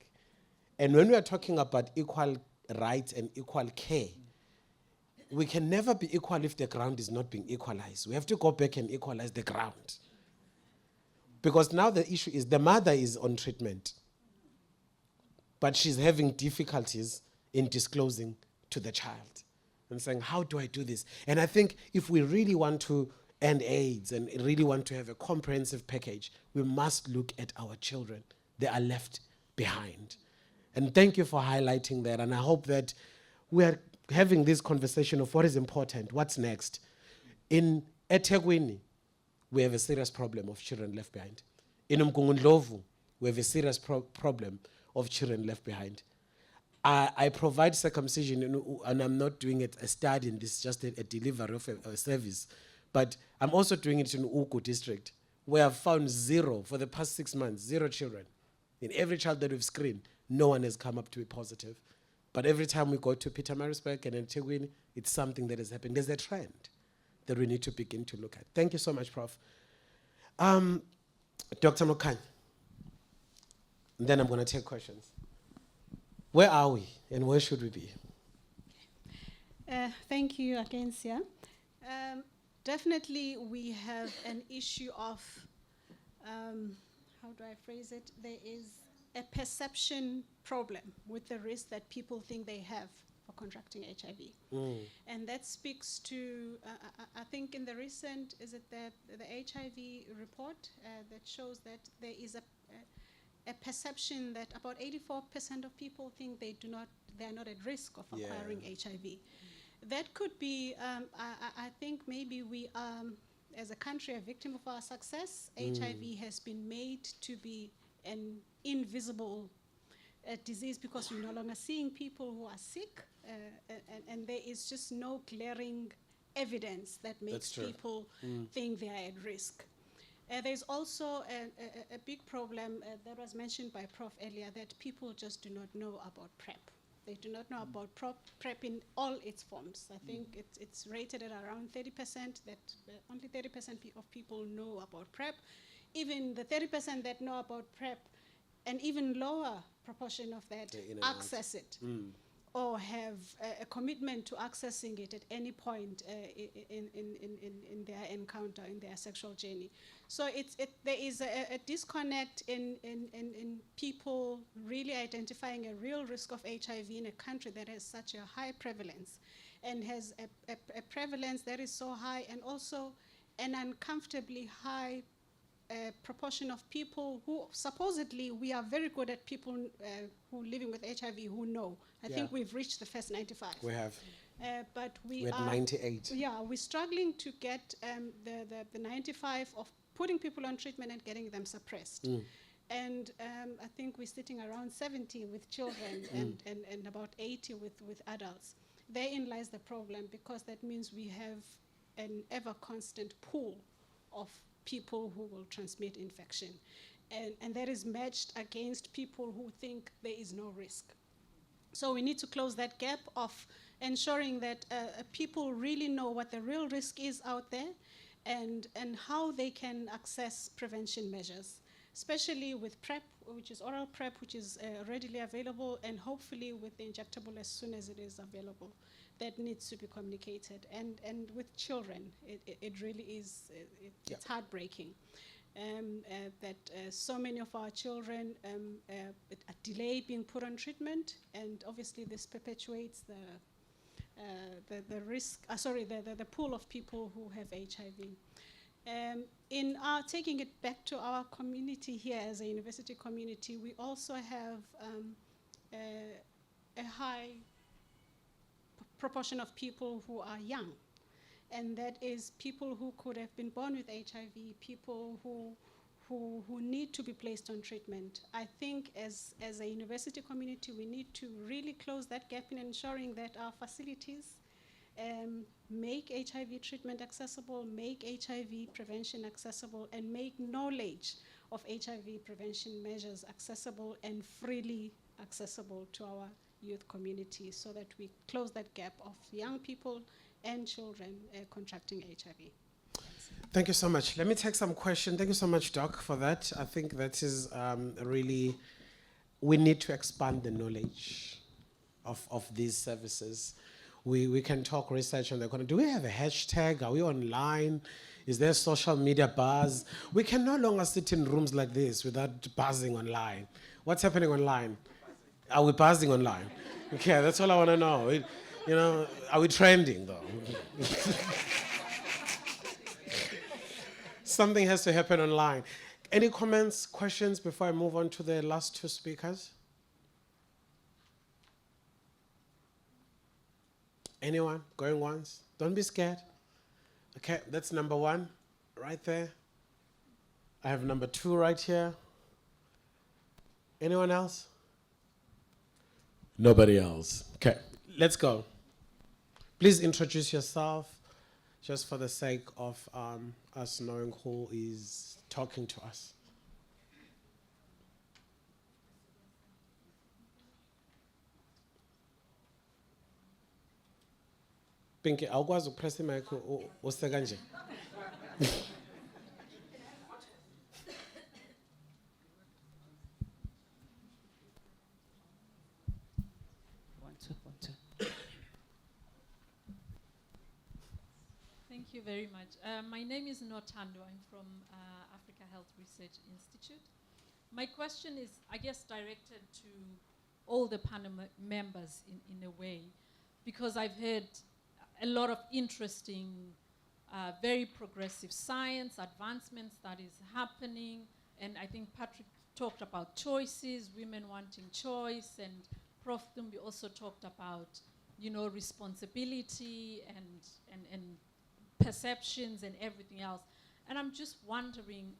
And when we are talking about equal rights and equal care, we can never be equal if the ground is not being equalized. We have to go back and equalize the ground. Because now the issue is the mother is on treatment, but she's having difficulties in disclosing to the child and saying, how do I do this? And I think if we really want to end AIDS and really want to have a comprehensive package, we must look at our children. They are left behind. And thank you for highlighting that. And I hope that we are having this conversation of what is important, what's next. In eThekwini, we have a serious problem of children left behind. In Umgungundlovu, we have a serious problem of children left behind. I provide circumcision, and I'm not doing it a study, and this is just a delivery of a service. But I'm also doing it in Uku district, where I've found zero for the past 6 months, 0 children. In every child that we've screened, no one has come up to be positive. But every time we go to Pietermaritzburg and eThekwini, it's something that has happened. There's a trend that we need to begin to look at. Thank you so much, Prof. Dr. Mokany. And then I'm going to take questions. Where are we and where should we be?
Thank you again, Sia. Definitely we have an issue of, how do I phrase it? There is a perception problem with the risk that people think they have for contracting HIV. And that speaks to, I think in the recent, is it the HIV report that shows that there is a perception that about 84% of people think they are not at risk of acquiring HIV. That could be, I think maybe we are, as a country, a victim of our success. HIV has been made to be an invisible disease because we're no longer seeing people who are sick, and there is just no glaring evidence that makes people think they are at risk. There's also a big problem that was mentioned by Prof earlier, that people just do not know about PrEP. They do not know about PrEP in all its forms. I think it's rated at around 30%, that only 30% of people know about PrEP. Even the 30% that know about PrEP, an even lower proportion of that access it. Or have a commitment to accessing it at any point in their encounter, in their sexual journey. So there is a disconnect in people really identifying a real risk of HIV in a country that has such a high prevalence, and has a prevalence that is so high, and also an uncomfortably high proportion of people who supposedly we are very good at people who living with HIV who know. I think we've reached the first 95.
We have.
But
we're at 98.
Yeah, we're struggling to get the 95 of putting people on treatment and getting them suppressed. And I think we're sitting around 70 with children and about 80 with adults. Therein lies the problem, because that means we have an ever constant pool of people who will transmit infection. And that is matched against people who think there is no risk. So we need to close that gap of ensuring that people really know what the real risk is out there, and how they can access prevention measures, especially with PrEP, which is oral PrEP, which is readily available, and hopefully with the injectable as soon as it is available. That needs to be communicated. And with children, it really is, it's heartbreaking. That so many of our children are delayed being put on treatment, and obviously this perpetuates the risk, the pool of people who have HIV. In our taking it back to our community here as a university community, we also have a high proportion of people who are young. And that is people who could have been born with HIV, people who need to be placed on treatment. I think as a university community, we need to really close that gap in ensuring that our facilities make HIV treatment accessible, make HIV prevention accessible, and make knowledge of HIV prevention measures accessible and freely accessible to our youth community, so that we close that gap of young people and children contracting HIV.
Thank you so much. Let me take some questions. Thank you so much, Doc, for that. I think that is really, we need to expand the knowledge of these services. We can talk research on the corner. Do we have a hashtag? Are we online? Is there social media buzz? We can no longer sit in rooms like this without buzzing online. What's happening online? Are we buzzing online? Okay, that's all I want to know. Are we trending though? Something has to happen online. Any comments, questions before I move on to the last two speakers? Anyone? Going once? Don't be scared. Okay, that's number 1 right there. I have number 2 right here. Anyone else? Nobody else. Okay, let's go. Please introduce yourself, just for the sake of us knowing who is talking to us. Pinky, awukwazi ukupress imic use kanje.
Thank you very much. My name is Notando. I'm from Africa Health Research Institute. My question is, I guess, directed to all the panel members in a way, because I've heard a lot of interesting, very progressive science, advancements that is happening. And I think Patrick talked about choices, women wanting choice, and Prof. Thumbi also talked about, responsibility and perceptions and everything else. And I'm just wondering,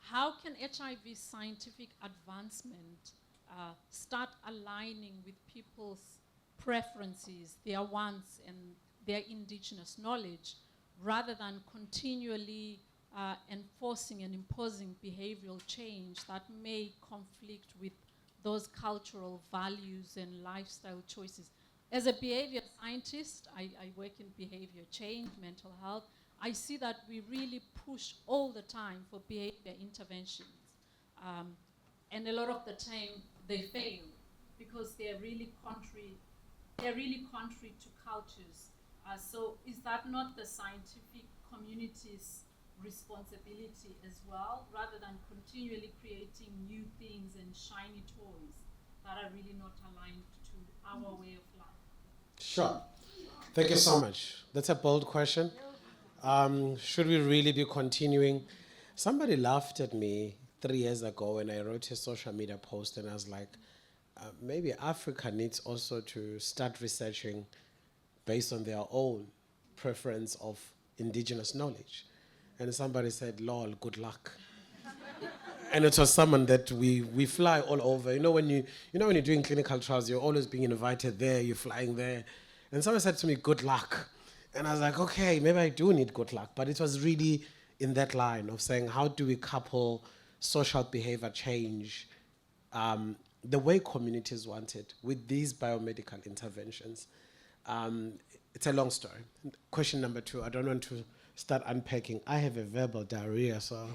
how can HIV scientific advancement start aligning with people's preferences, their wants, and their indigenous knowledge, rather than continually enforcing and imposing behavioral change that may conflict with those cultural values and lifestyle choices? As a behavior scientist, I work in behavior change, mental health. I see that we really push all the time for behavior interventions. And a lot of the time they fail because they're really contrary to cultures. So is that not the scientific community's responsibility as well, rather than continually creating new things and shiny toys that are really not aligned to our way of life?
Sure. Thank you so much. That's a bold question. Should we really be continuing? Somebody laughed at me 3 years ago when I wrote a social media post, and I was like, maybe Africa needs also to start researching based on their own preference of indigenous knowledge. And somebody said, lol, good luck. And it was someone that we fly all over. When you're doing clinical trials, you're always being invited there, you're flying there. And someone said to me, good luck. And I was like, okay, maybe I do need good luck. But it was really in that line of saying, how do we couple social behavior change the way communities want it with these biomedical interventions? It's a long story. Question number 2, I don't want to start unpacking. I have a verbal diarrhea, so...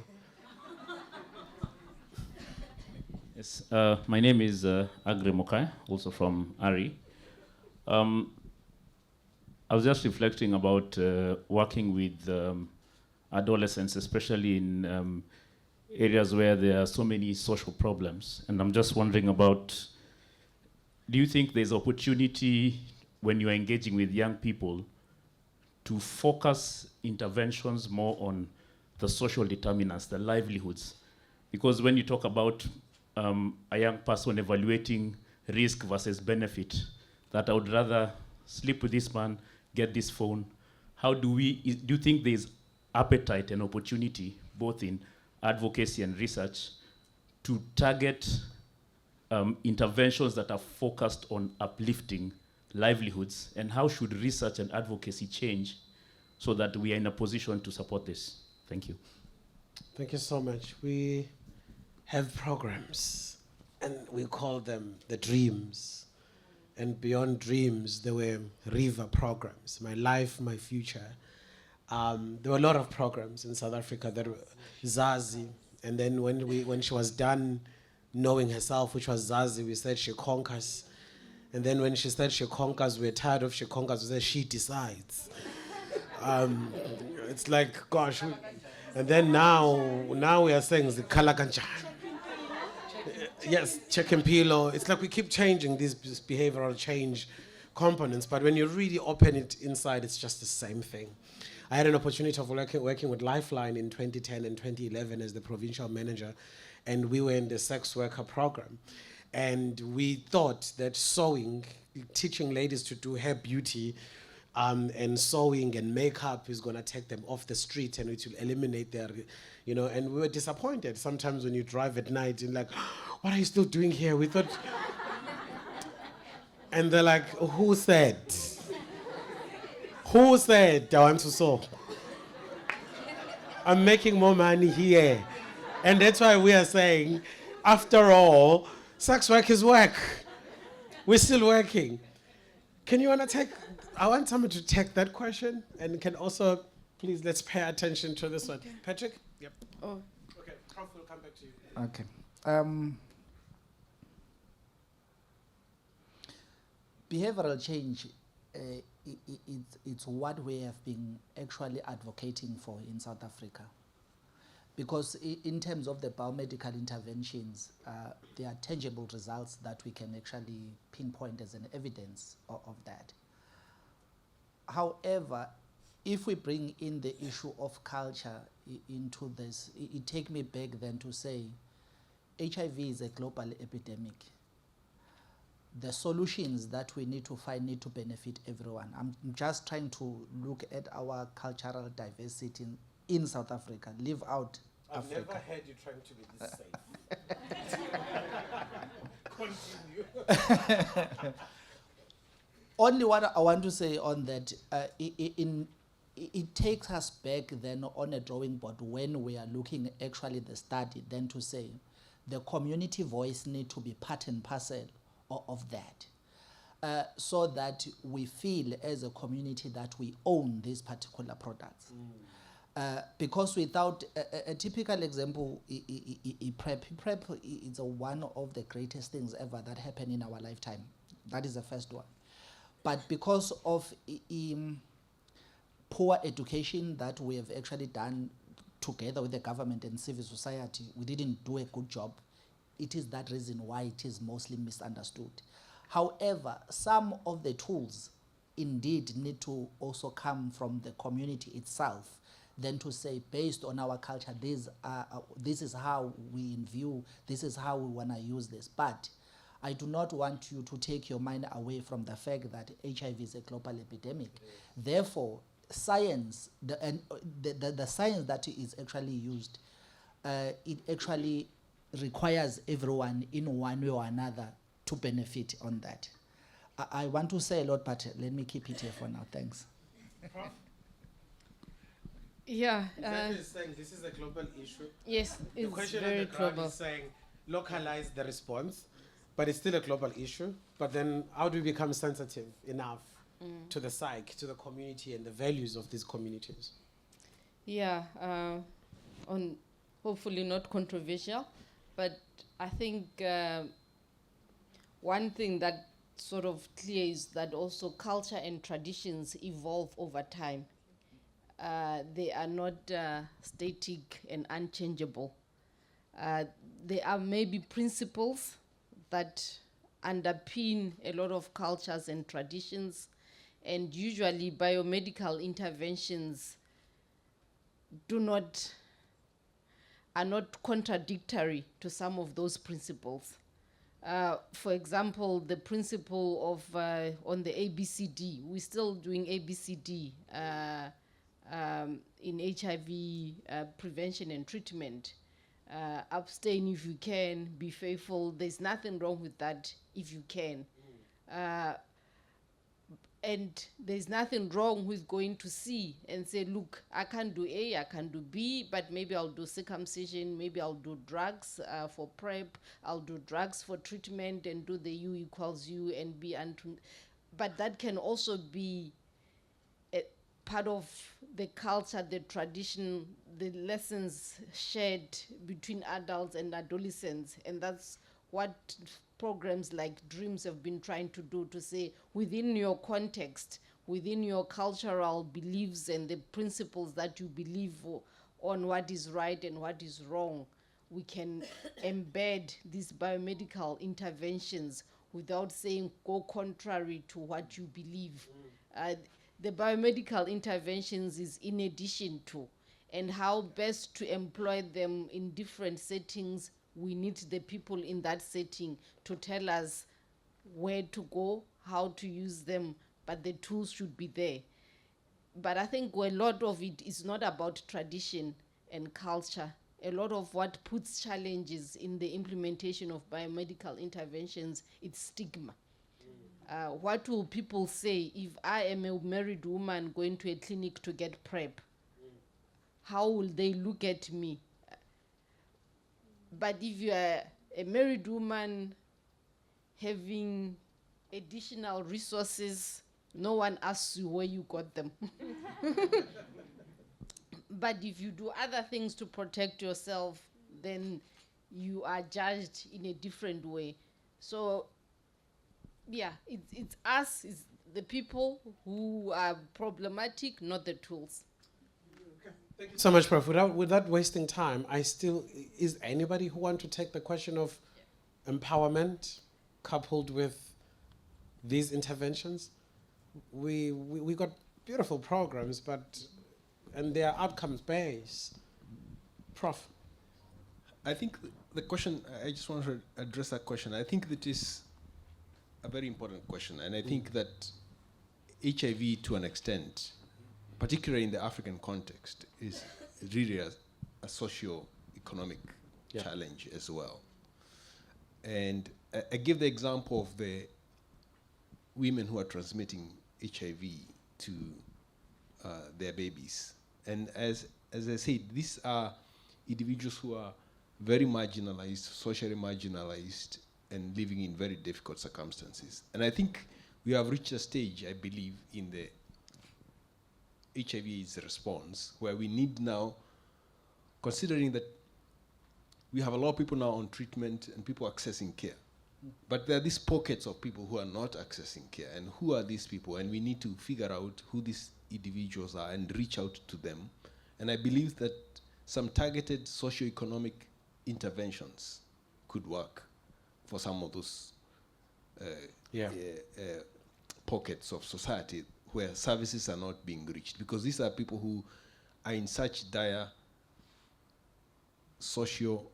Yes, my name is Agri Mokai, also from ARI. I was just reflecting about working with adolescents, especially in areas where there are so many social problems. And I'm just wondering about, do you think there's opportunity when you're engaging with young people to focus interventions more on the social determinants, the livelihoods? Because when you talk about a young person evaluating risk versus benefit, that I would rather sleep with this man, get this phone. Do you think there's appetite and opportunity, both in advocacy and research, to target interventions that are focused on uplifting livelihoods? And how should research and advocacy change so that we are in a position to support this? Thank you.
Thank you so much. We have programs, and we call them the dreams. And beyond dreams, there were river programs, My Life, My Future. There were a lot of programs in South Africa that were Zazi. And then when she was done knowing herself, which was Zazi, we said she conquers. And then when she said she conquers, we're tired of she conquers, we said she decides. It's like, gosh. And then now we are saying Zikala Kancha. Yes, check and pilo. It's like we keep changing these behavioral change components, but when you really open it inside, it's just the same thing. I had an opportunity of working with Lifeline in 2010 and 2011 as the provincial manager, and we were in the sex worker program. And we thought that sewing, teaching ladies to do hair beauty, and sewing and makeup is going to take them off the street and it will eliminate their, and we were disappointed. Sometimes when you drive at night, you're like, what are you still doing here? We thought, and they're like, who said? Who said I want to sew? I'm making more money here. And that's why we are saying, after all, sex work is work. We're still working. I want someone to take that question and can also, please, let's pay attention to this one.
Okay.
Patrick? Yep.
Oh,
Okay, Prof will come back to you.
Okay. Behavioral change, it's what we have been actually advocating for in South Africa. Because in terms of the biomedical interventions, there are tangible results that we can actually pinpoint as an evidence of that. However, if we bring in the issue of culture into this, it take me back then to say, HIV is a global epidemic. The solutions that we need to find need to benefit everyone. I'm just trying to look at our cultural diversity in South Africa, leave out
I've
Africa.
never heard you trying to be this safe. Continue.
Only what I want to say on that, it takes us back then on a drawing board when we are looking actually the study, then to say the community voice need to be part and parcel of that, so that we feel as a community that we own these particular products. Because without a typical example, PrEP is one of the greatest things ever that happened in our lifetime. That is the first one. But because of poor education that we have actually done together with the government and civil society, we didn't do a good job. It is that reason why it is mostly misunderstood. However, some of the tools indeed need to also come from the community itself, then to say, based on our culture, this is how we view, this is how we want to use this. But I do not want you to take your mind away from the fact that HIV is a global epidemic. Therefore, science, the science that is actually used, it actually requires everyone in one way or another to benefit on that. I want to say a lot, but let me keep it here for now. Thanks.
yeah.
Is saying this is a global issue.
Yes,
The
it's
question
very
on the ground
global.
is saying localize the response, but it's still a global issue. But then how do we become sensitive enough to the psyche, to the community and the values of these communities?
Yeah, on hopefully not controversial, but I think one thing that sort of clear is that also culture and traditions evolve over time. They are not static and unchangeable. There are maybe principles that underpin a lot of cultures and traditions, and usually biomedical interventions are not contradictory to some of those principles. For example, the principle of on the ABCD, we're still doing ABCD in HIV prevention and treatment. Abstain if you can, be faithful. There's nothing wrong with that if you can. And there's nothing wrong with going to C and say, look, I can't do A, I can't do B, but maybe I'll do circumcision, maybe I'll do drugs for PrEP, I'll do drugs for treatment and do the U equals U and B. But that can also be a part of the culture, the tradition, the lessons shared between adults and adolescents. And that's what programs like Dreams have been trying to do, to say within your context, within your cultural beliefs and the principles that you believe on what is right and what is wrong, we can embed these biomedical interventions without saying go contrary to what you believe. The biomedical interventions is in addition to, and how best to employ them in different settings we need the people in that setting to tell us where to go, how to use them, but the tools should be there. But I think a lot of it is not about tradition and culture. A lot of what puts challenges in the implementation of biomedical interventions, it's stigma. What will people say if I am a married woman going to a clinic to get PrEP? How will they look at me? But if you are a married woman having additional resources, no one asks you where you got them. But if you do other things to protect yourself, then you are judged in a different way. So, yeah, it's us, it's the people who are problematic, not the tools.
Thank you so much, Prof. Without wasting time, is anybody who want to take the question of empowerment coupled with these interventions? We got beautiful programs, and they are outcomes based. Prof.
I think the question, I just want to address that question. I think that is a very important question, and I think that HIV, to an extent, particularly in the African context, is really a socio-economic challenge as well. And I give the example of the women who are transmitting HIV to their babies. And as I said, these are individuals who are very marginalized, socially marginalized, and living in very difficult circumstances. And I think we have reached a stage, I believe, in the HIV/AIDS response where we need now, considering that we have a lot of people now on treatment and people accessing care, but there are these pockets of people who are not accessing care. And who are these people? And we need to figure out who these individuals are and reach out to them. And I believe that some targeted socioeconomic interventions could work for some of those pockets of society where services are not being reached, because these are people who are in such dire socio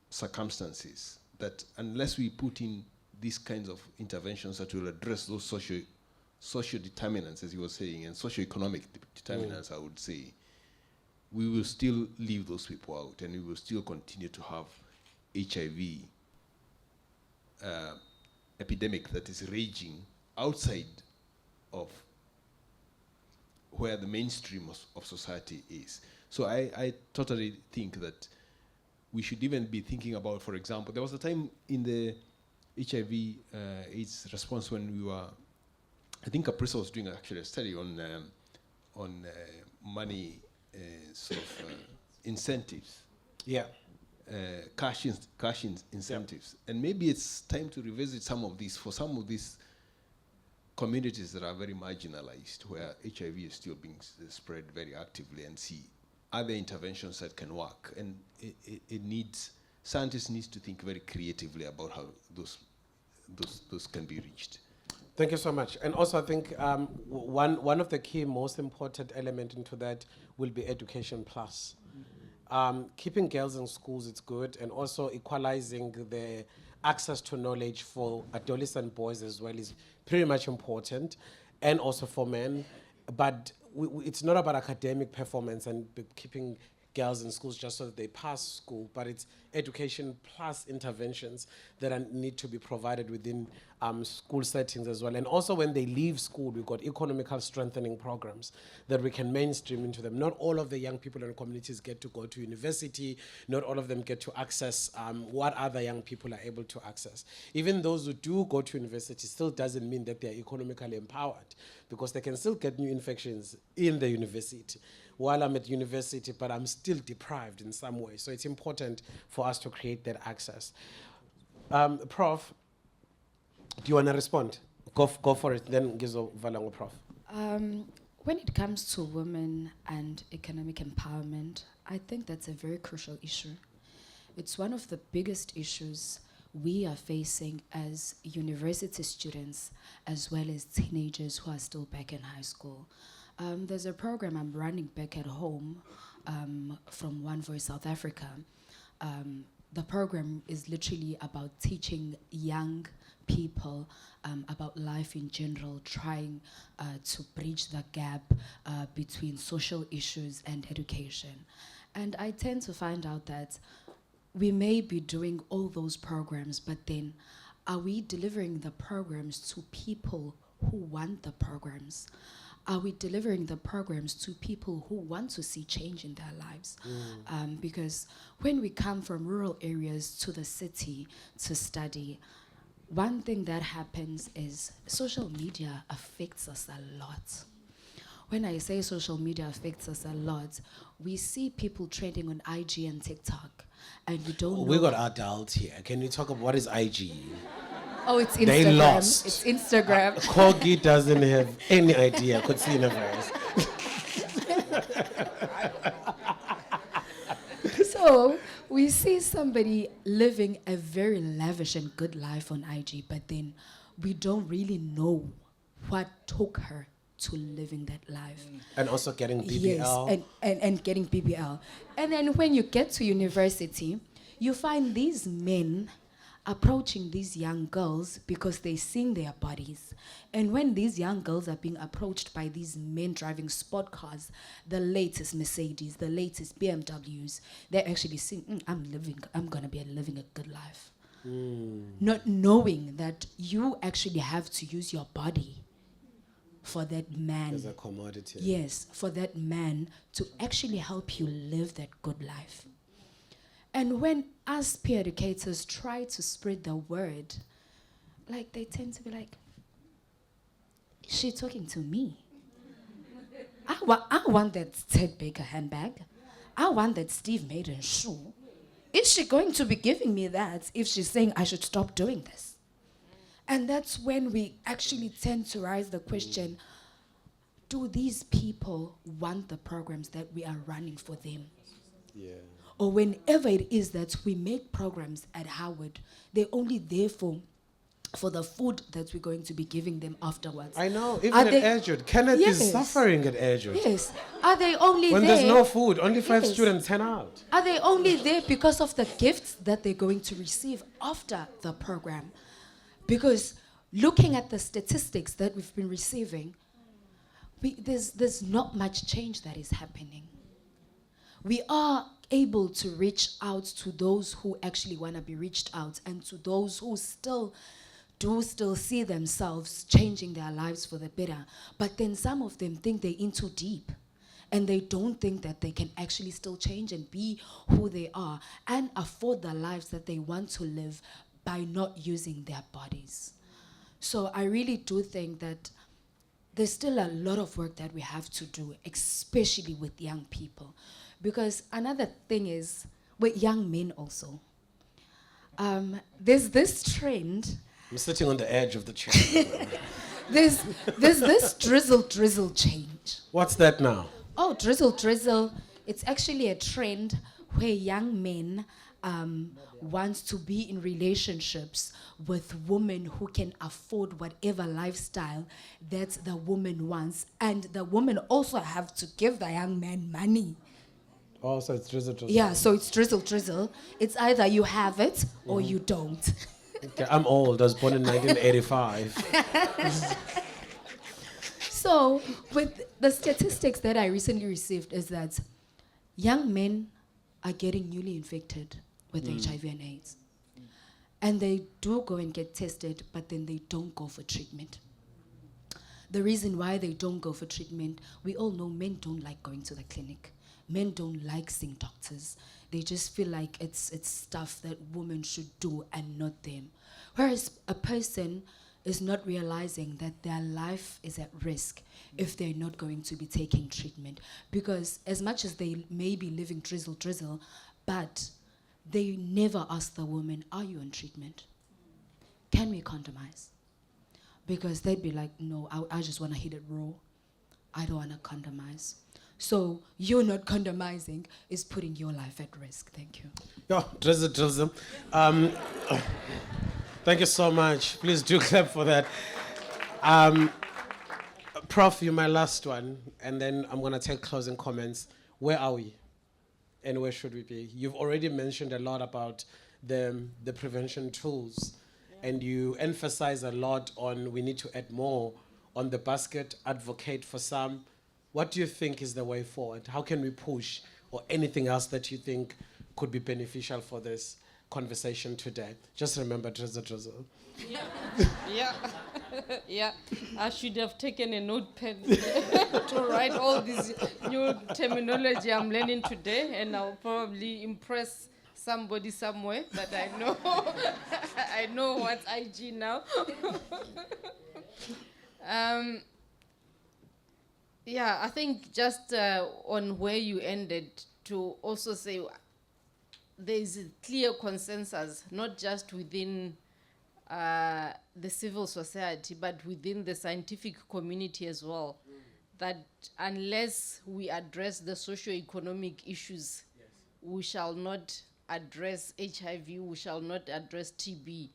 circumstances that unless we put in these kinds of interventions that will address those social determinants, as you were saying, and socioeconomic determinants, I would say, we will still leave those people out, and we will still continue to have HIV epidemic that is raging outside of where the mainstream of society is. So I totally think that we should even be thinking about, for example, there was a time in the HIV AIDS response when we were, I think Aprisa was doing actually a study on money sort of incentives.
Yeah.
Cash incentives. Yeah. And maybe it's time to revisit some of these for some of these communities that are very marginalized, where HIV is still being spread very actively, and see other interventions that can work. And it needs, scientists need to think very creatively about how those can be reached.
Thank you so much. And also I think one of the key, most important element into that will be education plus. Keeping girls in schools is good, and also equalizing the access to knowledge for adolescent boys as well is pretty much important, and also for men. But it's not about academic performance and keeping girls in schools just so that they pass school, but it's education plus interventions that need to be provided within school settings as well. And also when they leave school, we've got economical strengthening programs that we can mainstream into them. Not all of the young people in the communities get to go to university. Not all of them get to access what other young people are able to access. Even those who do go to university still doesn't mean that they're economically empowered, because they can still get new infections in the university while I'm at university, but I'm still deprived in some way. So it's important for us to create that access. Prof, do you want to respond? Go for it, then Gizo Valango, Prof.
When it comes to women and economic empowerment, I think that's a very crucial issue. It's one of the biggest issues we are facing as university students, as well as teenagers who are still back in high school. There's a program I'm running back at home from One Voice South Africa, the program is literally about teaching young people about life in general, trying to bridge the gap between social issues and education. And I tend to find out that we may be doing all those programs, but then are we delivering the programs to people who want the programs? Are we delivering the programs to people who want to see change in their lives? Because when we come from rural areas to the city to study, one thing that happens is social media affects us a lot. When I say social media affects us a lot, we see people trending on IG and TikTok, and we don't know.
We got adults here. Can you talk about what is IG?
Oh, it's Instagram.
They lost.
It's Instagram.
Corgi doesn't have any idea. Could see in a verse.
So we see somebody living a very lavish and good life on IG, but then we don't really know what took her to living that life.
And also getting BBL.
Yes, and getting BBL. And then when you get to university, you find these men approaching these young girls because they're seeing their bodies. And when these young girls are being approached by these men driving sport cars, the latest Mercedes, the latest BMWs, they're actually saying, I'm gonna be living a good life. Not knowing that you actually have to use your body for that man.
As a commodity.
Yes, for that man to actually help you live that good life. And when us peer educators try to spread the word, like they tend to be like, is she talking to me? I want that Ted Baker handbag. I want that Steve Madden shoe. Is she going to be giving me that if she's saying I should stop doing this? And that's when we actually tend to raise the question, do these people want the programs that we are running for them?
Yeah.
Or whenever it is that we make programs at Howard, they're only there for the food that we're going to be giving them afterwards.
I know, even
Are
at
they-
Edgewood. Kenneth is
Yes.
suffering at Edgewood.
Yes. Are they only
When
there?
there's no food, only 5
Yes.
students hand out.
Are they only there because of the gifts that they're going to receive after the program? Because looking at the statistics that we've been receiving, there's not much change that is happening. We are able to reach out to those who actually want to be reached out, and to those who still see themselves changing their lives for the better. But then some of them think they're in too deep, and they don't think that they can actually still change and be who they are and afford the lives that they want to live by not using their bodies. So I really do think that there's still a lot of work that we have to do, especially with young people. Because another thing is, with young men also, there's this trend,
I'm sitting on the edge of the chair.
there's this drizzle change.
What's that now?
Oh, drizzle. It's actually a trend where young men want to be in relationships with women who can afford whatever lifestyle that the woman wants. And the woman also have to give the young man money.
Oh, so it's drizzle.
Yeah, so it's drizzle. It's either you have it or you don't.
Okay, I'm old. I was born in 1985.
So with the statistics that I recently received is that young men are getting newly infected with HIV and AIDS. And they do go and get tested, but then they don't go for treatment. The reason why they don't go for treatment, we all know men don't like going to the clinic. Men don't like seeing doctors. They just feel like it's stuff that women should do and not them. Whereas a person is not realizing that their life is at risk if they're not going to be taking treatment. Because as much as they may be living drizzle, but they never ask the woman, are you on treatment? Can we condomize? Because they'd be like, no, I just want to hit it raw. I don't want to condomize. So you're not condomizing is putting your life at risk. Thank you.
Yeah, drizzle. Thank you so much. Please do clap for that. Prof, you're my last one, and then I'm going to take closing comments. Where are we? and where should we be? You've already mentioned a lot about the prevention tools, and you emphasize a lot on we need to add more on the basket, advocate for some. What do you think is the way forward? How can we push, or anything else that you think could be beneficial for this conversation today? Just remember, drizzle.
Yeah, yeah. I should have taken a notepad to write all this new terminology I'm learning today, and I'll probably impress somebody somewhere that I know. I know what's IG now. Yeah, I think just on where you ended, to also say there's a clear consensus, not just within the civil society, but within the scientific community as well, that unless we address the socio-economic issues, we shall not address HIV, we shall not address TB.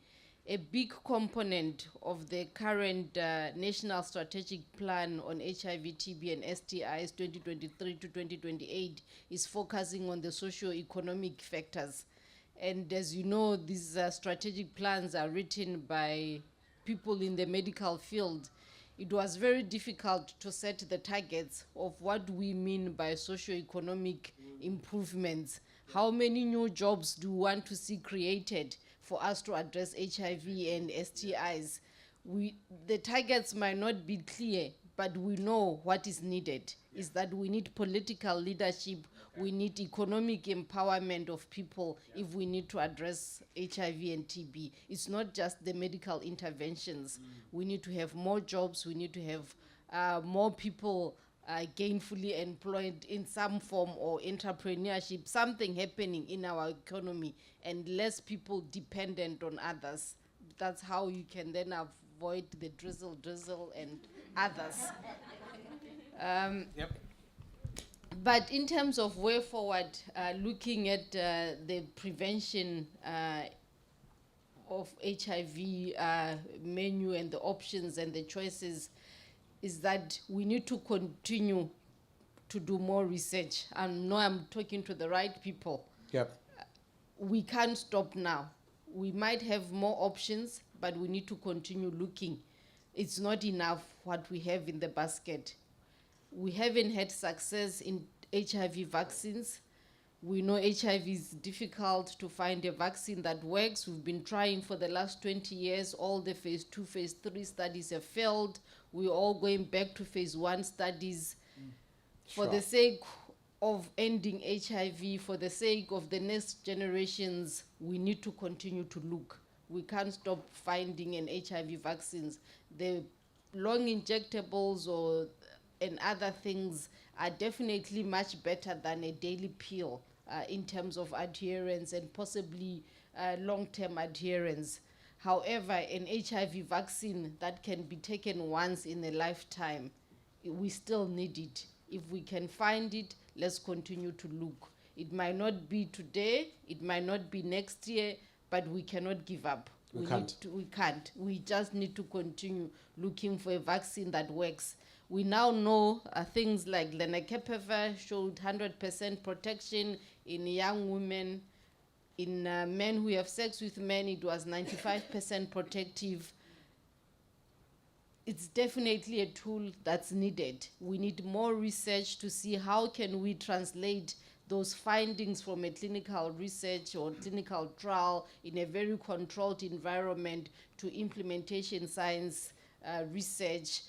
A big component of the current National Strategic Plan on HIV, TB, and STIs 2023 to 2028 is focusing on the socio-economic factors. And as you know, these strategic plans are written by people in the medical field. It was very difficult to set the targets of what we mean by socio-economic improvements. How many new jobs do we want to see created for us to address HIV and STIs? The targets might not be clear, but we know what is needed, is that we need political leadership, we need economic empowerment of people if we need to address HIV and TB. It's not just the medical interventions. We need to have more jobs, we need to have more people gainfully employed in some form or entrepreneurship, something happening in our economy, and less people dependent on others. That's how you can then avoid the drizzle and others.
Yep.
But in terms of way forward, looking at the prevention of HIV menu and the options and the choices, is that we need to continue to do more research. And know I'm talking to the right people.
Yep.
We can't stop now. We might have more options, but we need to continue looking. It's not enough what we have in the basket. We haven't had success in HIV vaccines. We know HIV is difficult to find a vaccine that works. We've been trying for the last 20 years. All the phase 2, phase 3 studies have failed. We're all going back to phase 1 studies. For the sake of ending HIV, for the sake of the next generations, we need to continue to look. We can't stop finding an HIV vaccines. The long injectables and other things are definitely much better than a daily pill in terms of adherence and possibly long-term adherence. However, an HIV vaccine that can be taken once in a lifetime, we still need it. If we can find it, let's continue to look. It might not be today, it might not be next year, but we cannot give up. We can't. We just need to continue looking for a vaccine that works. We now know things like lenacapavir showed 100% protection in young women. In men who have sex with men, it was 95% protective. It's definitely a tool that's needed. We need more research to see how can we translate those findings from a clinical research or clinical trial in a very controlled environment to implementation science research.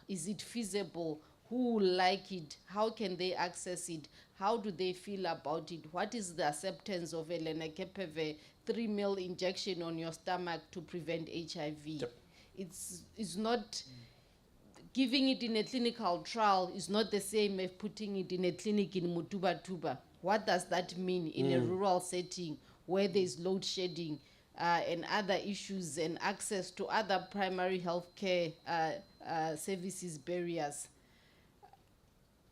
Is it feasible? Who will like it? How can they access it? How do they feel about it? What is the acceptance of a lenacapavir 3 ml injection on your stomach to prevent HIV? Yep. It's not, giving it in a clinical trial is not the same as putting it in a clinic in Mutuba. What does that mean in a rural setting where there's load shedding and other issues and access to other primary health care services barriers?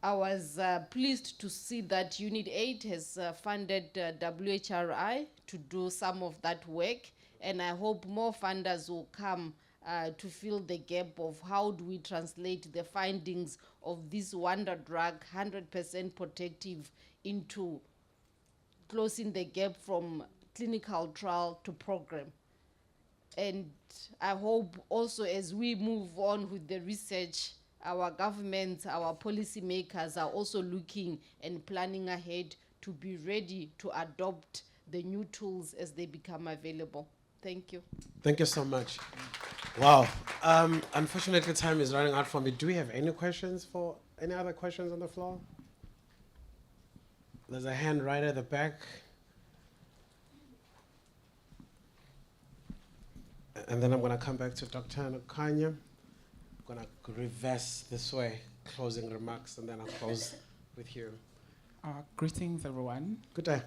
I was pleased to see that Unit 8 has funded WHRI to do some of that work, and I hope more funders will come to fill the gap of how do we translate the findings of this wonder drug, 100% protective, into closing the gap from clinical trial to program. And I hope also as we move on with the research, our governments, our policy makers are also looking and planning ahead to be ready to adopt the new tools as they become available. Thank you.
Thank you so much. Wow. Unfortunately, time is running out for me. Do we have any questions any other questions on the floor? There's a hand right at the back. And then I'm going to come back to Dr. Nakanya. I'm going to reverse this way, closing remarks, and then I'll close with you.
Greetings, everyone.
Good day.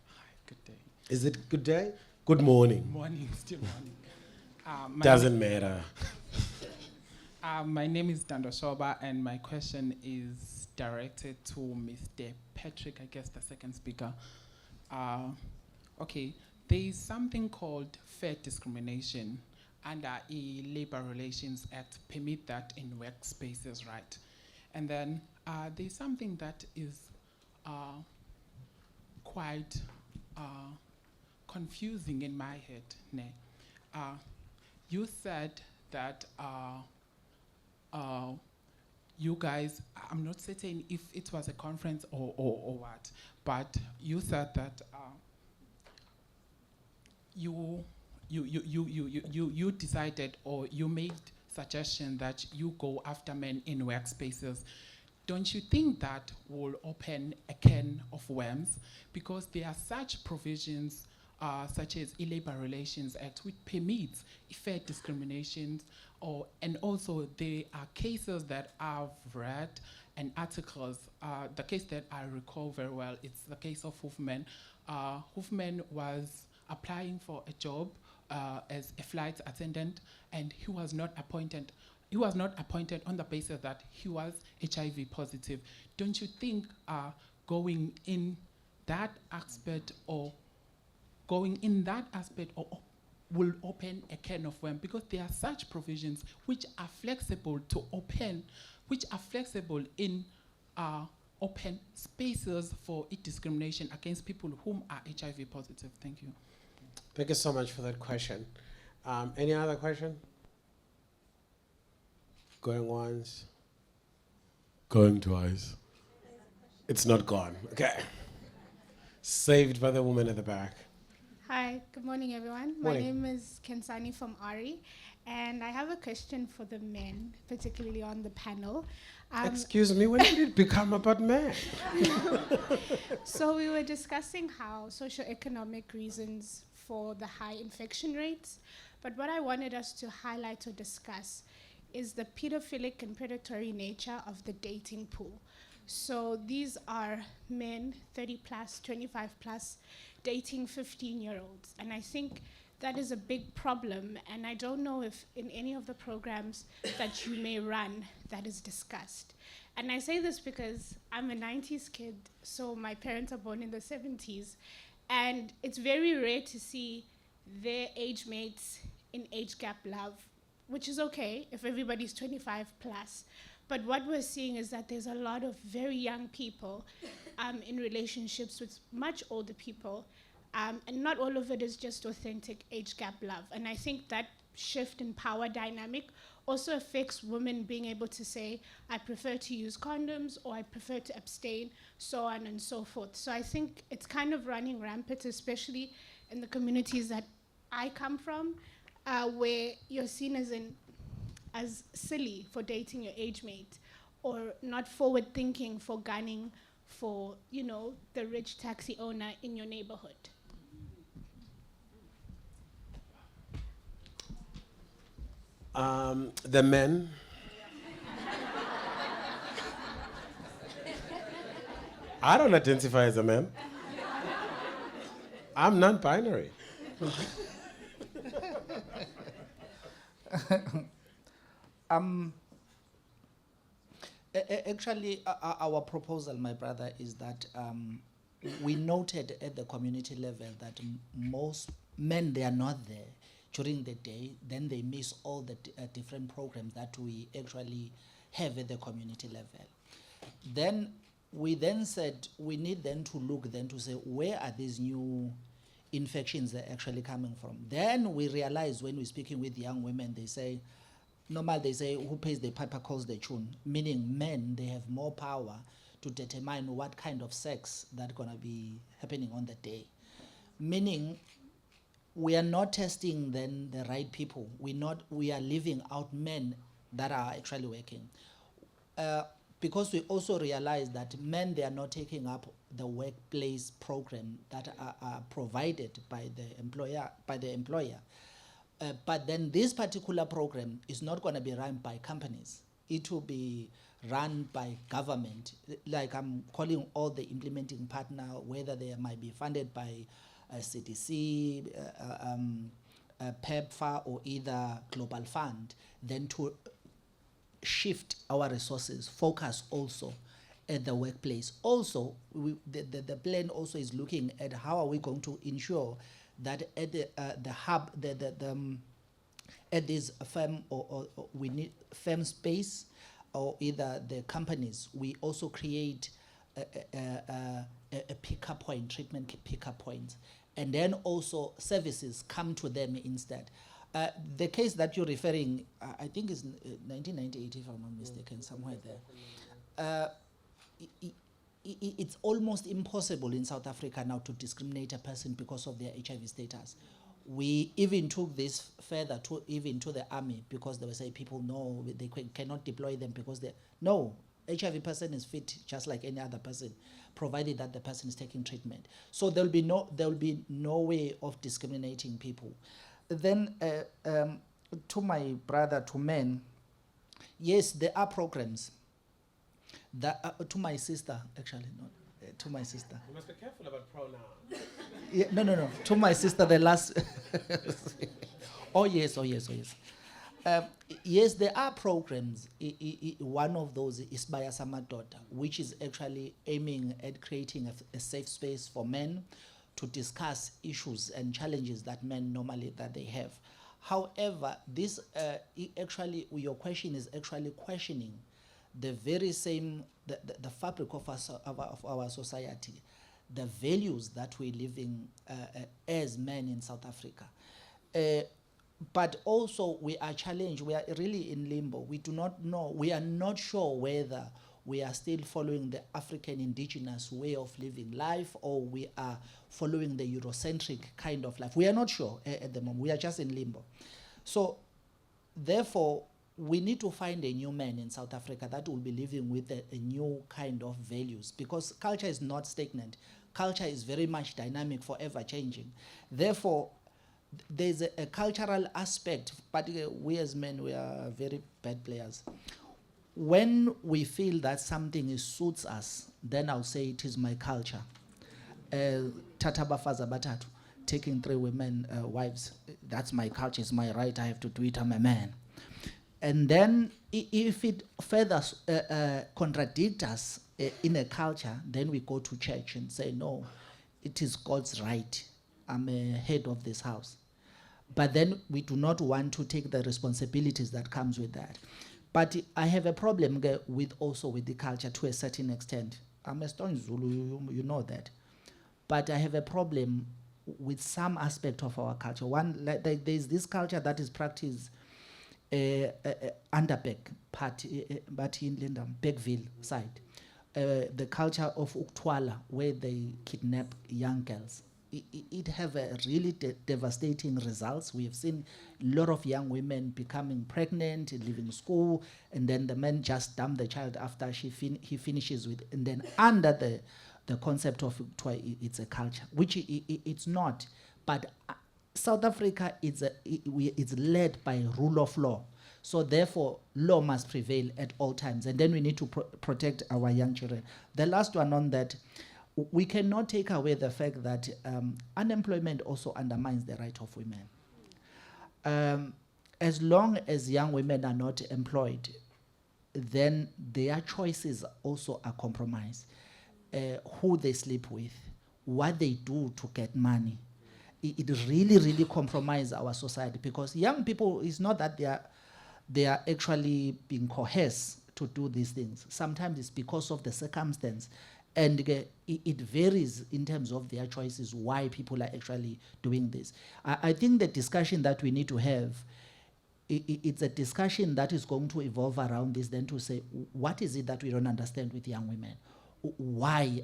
Hi, good day.
Is it good day? Good morning.
Morning, still morning.
Doesn't matter.
My name is Dando Shoba, and my question is directed to Mr. Patrick, I guess the second speaker. Okay, there is something called fair discrimination under a Labor Relations Act, permit that in workspaces, right? And then there's something that is quite confusing in my head. Ne? You said that you guys, I'm not certain if it was a conference or what, but you said that you decided or you made suggestion that you go after men in workspaces. Don't you think that will open a can of worms? Because there are such provisions such as the Labor Relations Act, which permits fair discriminations, and also there are cases that I've read and articles. The case that I recall very well, it's the case of Hoofman. Hoofman was applying for a job as a flight attendant, and he was not appointed. He was not appointed on the basis that he was HIV positive. Don't you think going in that aspect will open a can of worms? Because there are such provisions which are flexible to open, which are flexible in open spaces for discrimination against people whom are HIV positive. Thank you.
Thank you so much for that question. Any other question? Going once. Going twice. It's not gone. Okay. Saved by the woman at the back.
Hi, good morning, everyone.
Morning.
My name is Kensani from Ari, and I have a question for the men, particularly on the panel.
Excuse me, when did it become about men?
So we were discussing how socioeconomic reasons for the high infection rates, but what I wanted us to highlight or discuss is the pedophilic and predatory nature of the dating pool. So these are men 30 plus, 25 plus, dating 15-year-olds. And I think that is a big problem. And I don't know if in any of the programs that you may run that is discussed. And I say this because I'm a 90s kid, so my parents are born in the 70s. And it's very rare to see their age mates in age gap love, which is okay if everybody's 25 plus. But what we're seeing is that there's a lot of very young people in relationships with much older people, and not all of it is just authentic age gap love. And I think that shift in power dynamic also affects women being able to say, I prefer to use condoms, or I prefer to abstain, so on and so forth. So I think it's kind of running rampant, especially in the communities that I come from, where you're seen as silly for dating your age mate, or not forward thinking for gunning for, the rich taxi owner in your neighborhood.
The men. I don't identify as a man. I'm non-binary.
Actually, our proposal, my brother, is that we noted at the community level that most men, they are not there during the day. Then they miss all the different programs that we actually have at the community level. Then we then said we need then to look then to say where are these new infections that are actually coming from. Then we realize when we're speaking with young women, they say, normal they say who pays the piper calls the tune, meaning men, they have more power to determine what kind of sex that's gonna be happening on the day. Meaning we are not testing then the right people. We are leaving out men that are actually working. Because we also realize that men, they are not taking up the workplace program that are provided by the employer. But then this particular program is not going to be run by companies. It will be run by government. Like I'm calling all the implementing partner, whether they might be funded by CDC, PEPFAR, or either Global Fund, then to shift our resources, focus also at the workplace. Also, the plan also is looking at how are we going to ensure that at the hub, at this firm or we need firm space, or either the companies, we also create a pickup point, treatment pickup points, and then also services come to them instead. The case that you're referring, I think is 1998, if I'm not mistaken, somewhere there. It's almost impossible in South Africa now to discriminate a person because of their HIV status. We even took this further to even to the army, because they were saying people know they cannot deploy them because they no. HIV person is fit just like any other person, provided that the person is taking treatment. So there will be no way of discriminating people. Then to my brother, to men, yes, there are programs. That to my sister, actually, not to my sister.
You must be careful about pronouns.
Yeah, no. To my sister, the last. Oh yes. Yes, there are programs. One of those is by Samadoda, which is actually aiming at creating a safe space for men to discuss issues and challenges that men normally that they have. However, this actually, your question is actually questioning the very same, the fabric of our society, the values that we live in as men in South Africa. But also we are challenged, we are really in limbo. We do not know, we are not sure whether we are still following the African indigenous way of living life, or we are following the Eurocentric kind of life. We are not sure at the moment. We are just in limbo. So therefore, we need to find a new man in South Africa that will be living with a new kind of values, because culture is not stagnant. Culture is very much dynamic, forever changing. Therefore, there's a cultural aspect, but we as men, we are very bad players. When we feel that something suits us, then I'll say it is my culture. Tata bafaza batatu, taking 3 women, wives, that's my culture, it's my right, I have to do it, I'm a man. And then if it further contradicts us in a culture, then we go to church and say, no, it is God's right, I'm a head of this house. But then we do not want to take the responsibilities that comes with that. But I have a problem with the culture to a certain extent. I'm a Stone Zulu, you know that. But I have a problem with some aspect of our culture. One, there's this culture that is practiced Underbeck part, but in Lindam, Beckville side. The culture of Uktwala, where they kidnap young girls. It have a really devastating results. We have seen a lot of young women becoming pregnant, leaving school, and then the men just dump the child after he finishes with, and then under the concept of it's a culture, which it's not. But South Africa it's led by rule of law. So therefore, law must prevail at all times, and then we need to protect our young children. The last one on that, we cannot take away the fact that unemployment also undermines the right of women. As long as young women are not employed, then their choices also are compromised. Who they sleep with, what they do to get money. It really, really compromises our society, because young people, it's not that they are actually being coerced to do these things. Sometimes it's because of the circumstance. And it varies in terms of their choices, why people are actually doing this. I think the discussion that we need to have, it's a discussion that is going to evolve around this, then to say, what is it that we don't understand with young women? Why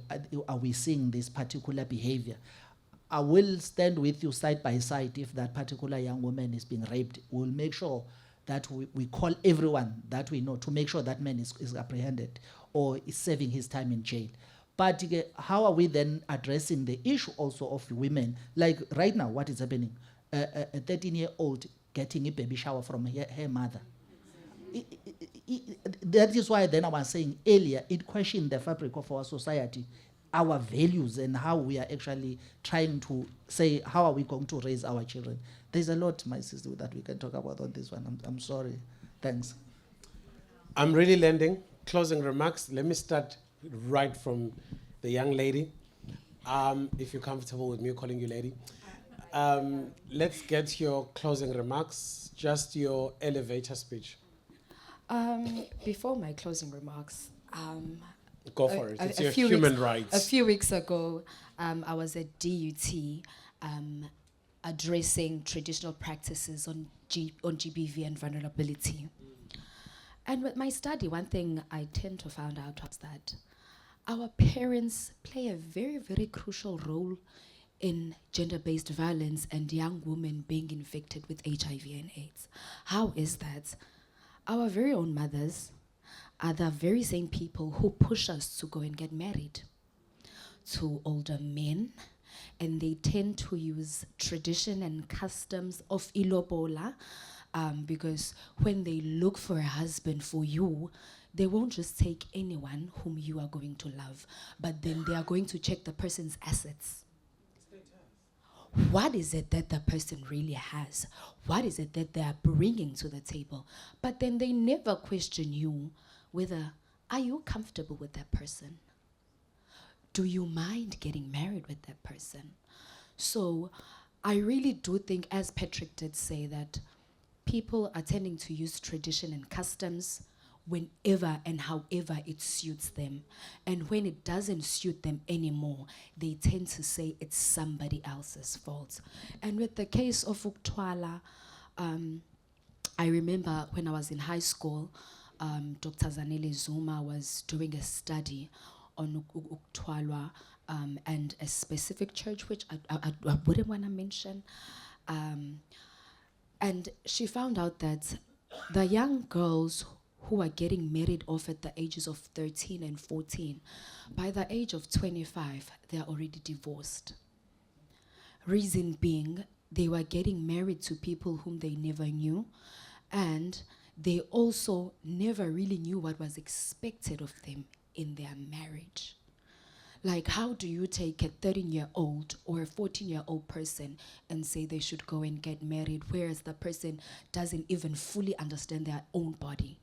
are we seeing this particular behavior? I will stand with you side by side if that particular young woman is being raped. We'll make sure that we call everyone that we know to make sure that man is apprehended or is serving his time in jail. But how are we then addressing the issue also of women? Like right now, what is happening? A 13-year-old getting a baby shower from her mother. That is why then I was saying earlier, it questioned the fabric of our society, our values, and how we are actually trying to say, how are we going to raise our children? There's a lot, my sister, that we can talk about on this one. I'm sorry. Thanks.
I'm really landing. Closing remarks. Let me start right from the young lady. If you're comfortable with me calling you lady. Let's get your closing remarks, just your elevator speech.
Before my closing remarks,
Go for it. It's your human rights.
A few weeks ago, I was at DUT addressing traditional practices on GBV and vulnerability. And with my study, one thing I tend to find out was that our parents play a very, very crucial role in gender-based violence and young women being infected with HIV and AIDS. How is that? Our very own mothers are the very same people who push us to go and get married to older men, and they tend to use tradition and customs of ilobola, because when they look for a husband for you, they won't just take anyone whom you are going to love, but then they are going to check the person's assets. What is it that the person really has? What is it that they are bringing to the table? But then they never question you whether, are you comfortable with that person? Do you mind getting married with that person? So I really do think, as Patrick did say, that people are tending to use tradition and customs whenever and however it suits them. And when it doesn't suit them anymore, they tend to say it's somebody else's fault. And with the case of Uktwala, I remember when I was in high school, Dr. Zanele Zuma was doing a study on Uktwala and a specific church, which I wouldn't want to mention. And she found out that the young girls who are getting married off at the ages of 13 and 14, by the age of 25, they are already divorced. Reason being, they were getting married to people whom they never knew, and they also never really knew what was expected of them in their marriage. Like, how do you take a 13-year-old or a 14-year-old person and say they should go and get married, whereas the person doesn't even fully understand their own body?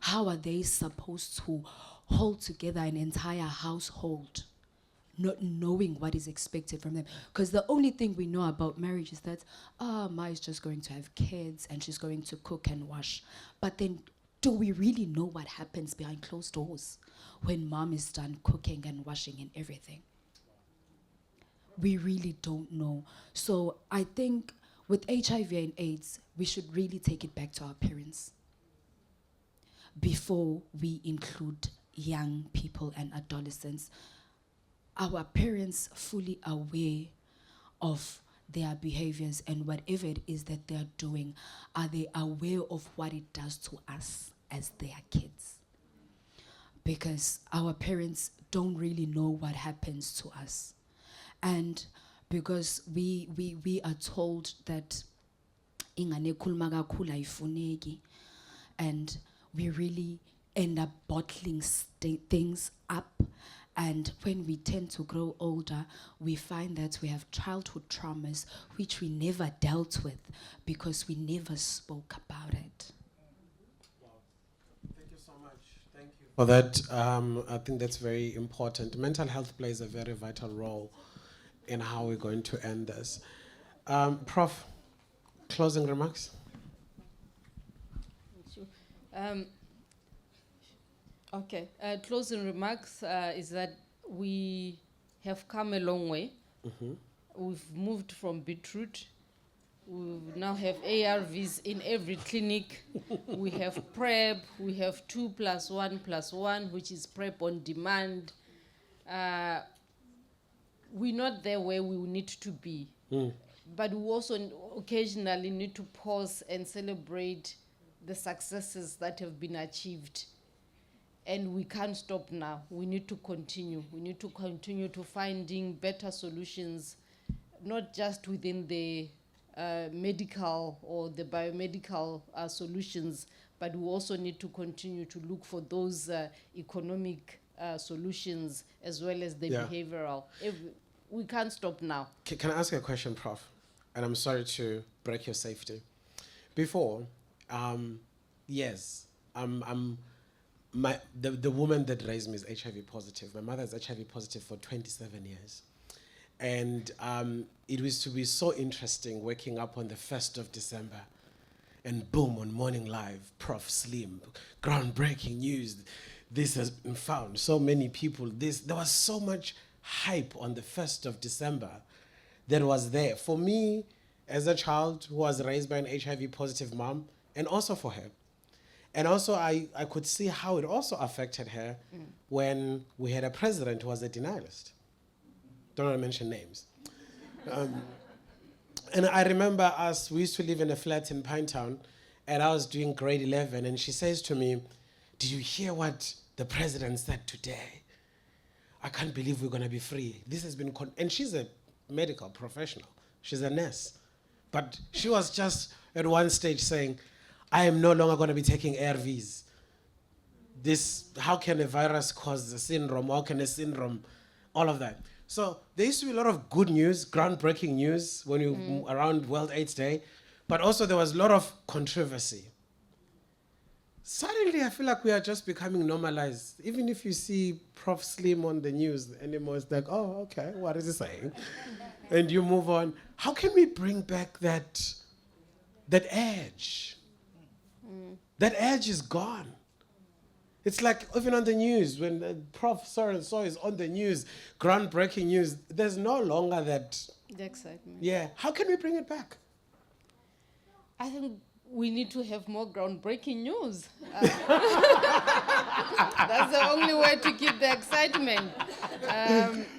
How are they supposed to hold together an entire household, not knowing what is expected from them? Because the only thing we know about marriage is that, Ma is just going to have kids and she's going to cook and wash. But then, do we really know what happens behind closed doors when mom is done cooking and washing and everything? We really don't know. So I think with HIV and AIDS, we should really take it back to our parents before we include young people and adolescents. Our parents fully aware of their behaviors and whatever it is that they're doing, are they aware of what it does to us as their kids? Because our parents don't really know what happens to us. And because we are told that ingane khuluma kakhulu ayifuneki, and we really end up bottling things up. And when we tend to grow older, we find that we have childhood traumas which we never dealt with because we never spoke about it.
Wow. Thank you so much. Thank you for that. I think that's very important. Mental health plays a very vital role in how we're going to end this. Prof, closing remarks?
Okay. Closing remarks is that we have come a long way. We've moved from beetroot. We now have ARVs in every clinic. We have PrEP. We have 2+1+1, which is PrEP on demand. We're not there where we need to be. But we also occasionally need to pause and celebrate the successes that have been achieved. And we can't stop now. We need to continue. We need to continue to finding better solutions, not just within the medical or the biomedical solutions, but we also need to continue to look for those economic solutions as well as the behavioral. We can't stop now.
Can I ask you a question, Prof? And I'm sorry to break your safety. Before, yes, the woman that raised me is HIV positive. My mother is HIV positive for 27 years. And it was to be so interesting waking up on the 1st of December and boom, on Morning Live, Prof Slim, groundbreaking news. This has been found. So many people, there was so much hype on the 1st of December that was there. For me, as a child who was raised by an HIV positive mom, and also for her. And also I could see how it also affected her when we had a president who was a denialist. Don't want to mention names. And I remember we used to live in a flat in Pinetown, and I was doing grade 11, and she says to me, "Did you hear what the president said today? I can't believe we're going to be free. This has been..." And she's a medical professional. She's a nurse. But she was just at one stage saying, "I am no longer going to be taking ARVs. How can a virus cause a syndrome? How can a syndrome..." All of that. So there used to be a lot of good news, groundbreaking news when you around World AIDS Day, but also there was a lot of controversy. Suddenly, I feel like we are just becoming normalized. Even if you see Prof Slim on the news anymore, it's like, oh, okay, what is he saying? And you move on. How can we bring back that edge? That edge is gone. It's like even on the news, when Prof so-and-so is on the news, groundbreaking news, there's no longer that.
The excitement.
Yeah. How can we bring it back?
I think we need to have more groundbreaking news. That's the only way to keep the excitement.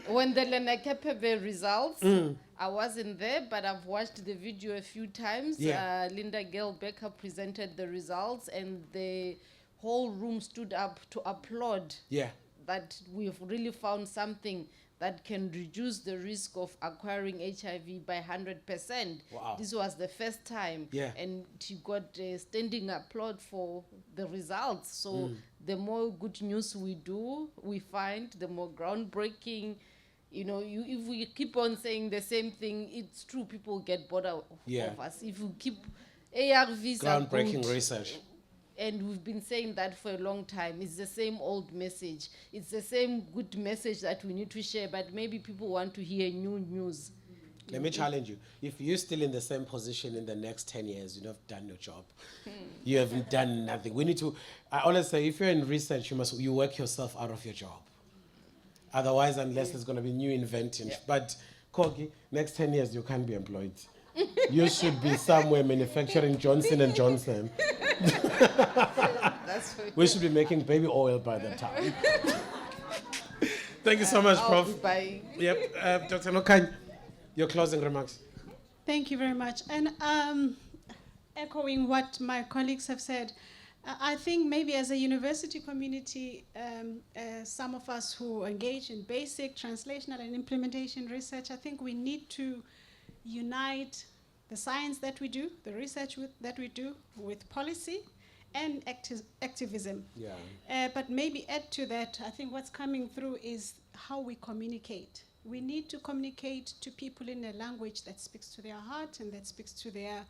When the Lenakepebe results, I wasn't there, but I've watched the video a few times.
Yeah.
Linda Gail Becker presented the results, and the whole room stood up to applaud that we've really found something that can reduce the risk of acquiring HIV by 100%.
Wow.
This was the first time.
Yeah.
And she got a standing applaud for the results. So the more good news we find, the more groundbreaking. If we keep on saying the same thing, it's true, people get bored of us. If we keep ARVs
groundbreaking research.
And we've been saying that for a long time. It's the same old message. It's the same good message that we need to share, but maybe people want to hear new news.
Let me challenge you. If you're still in the same position in the next 10 years, you have done your job. You haven't done nothing. We need to, I always say, if you're in research, you work yourself out of your job. Otherwise, unless there's going to be new invention. Yeah. But, Kogi, next 10 years, you can't be employed. You should be somewhere manufacturing Johnson & Johnson.
That's
we should be making baby oil by that time. Thank you so much, Prof.
Bye.
Yep, Dr. Nokan, your closing remarks.
Thank you very much. And echoing what my colleagues have said, I think maybe as a university community, some of us who engage in basic translational and implementation research, I think we need to unite the science that we do, the research that we do with policy and activism.
Yeah.
But maybe add to that, I think what's coming through is how we communicate. We need to communicate to people in a language that speaks to their heart and that speaks to their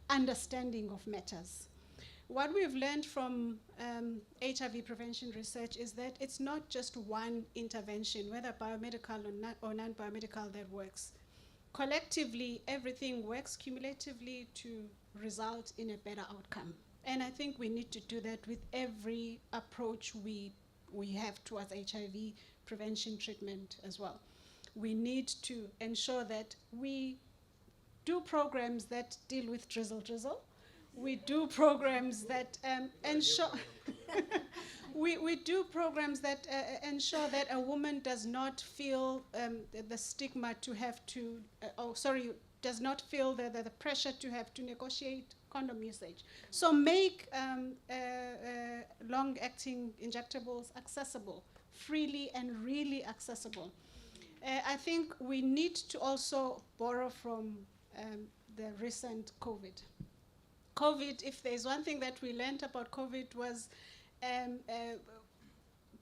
understanding of matters. What we've learned from HIV prevention research is that it's not just one intervention, whether biomedical or non-biomedical, that works. Collectively, everything works cumulatively to result in a better outcome. And I think we need to do that with every approach we we have towards HIV prevention treatment as well. We need to ensure that we do programs that deal with drizzle. We do programs that ensure we do programs that ensure that a woman does not feel the stigma to have to, does not feel the pressure to have to negotiate condom usage. So make long-acting injectables accessible, freely and really accessible. I think we need to also borrow from the recent COVID. If there's one thing that we learned about COVID was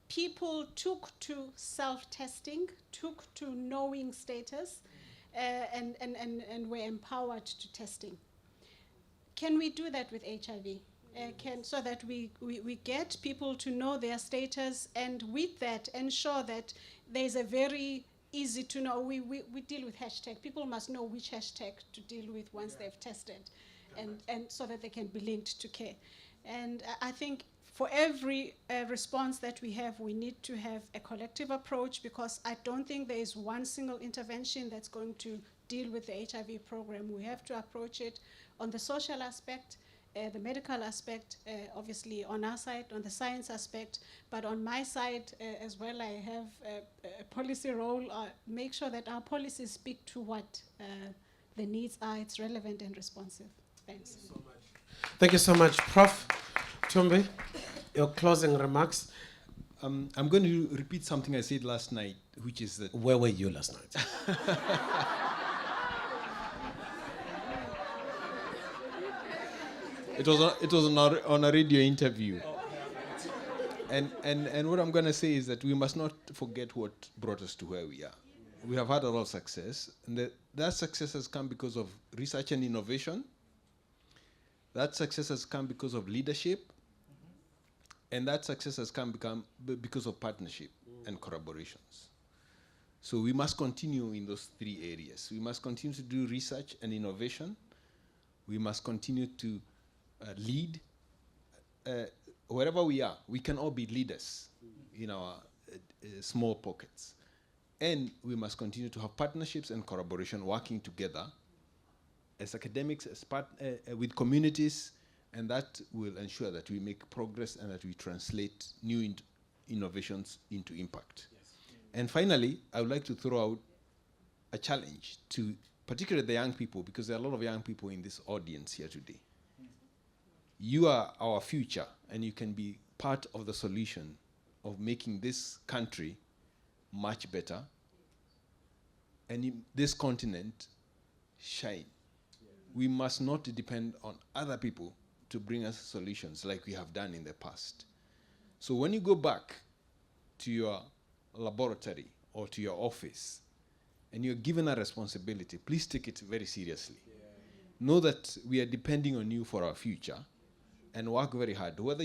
people took to self-testing, took to knowing status, and were empowered to testing. Can we do that with HIV? So that we get people to know their status, and with that ensure that there's a very easy to know, we deal with hashtag. People must know which hashtag to deal with once they've tested, and so that they can be linked to care. And I think for every response that we have, we need to have a collective approach, because I don't think there is one single intervention that's going to deal with the HIV program. We have to approach it on the social aspect, the medical aspect, obviously on our side, on the science aspect, but on my side as well, I have a policy role, make sure that our policies speak to what the needs are, it's relevant and responsive. Thanks.
Thank you so much. Thank you so much. Prof. Tumbi, your closing remarks.
I'm going to repeat something I said last night, which is that...
Where were you last night?
It was on a radio interview. And what I'm going to say is that we must not forget what brought us to where we are. We have had a lot of success, and that success has come because of research and innovation. That success has come because of leadership, and that success has come because of partnership and collaborations. So we must continue in those three areas. We must continue to do research and innovation. We must continue to lead. Wherever we are, we can all be leaders in our small pockets. And we must continue to have partnerships and collaboration, working together as academics, as with communities, and that will ensure that we make progress and that we translate new innovations into impact. Yes. And finally, I would like to throw out a challenge to particularly the young people, because there are a lot of young people in this audience here today. You are our future, and you can be part of the solution of making this country much better, and in this continent shine. We must not depend on other people to bring us solutions like we have done in the past. So when you go back to your laboratory or to your office and you're given a responsibility, please take it very seriously. Know that we are depending on you for our future, and work very hard. Whether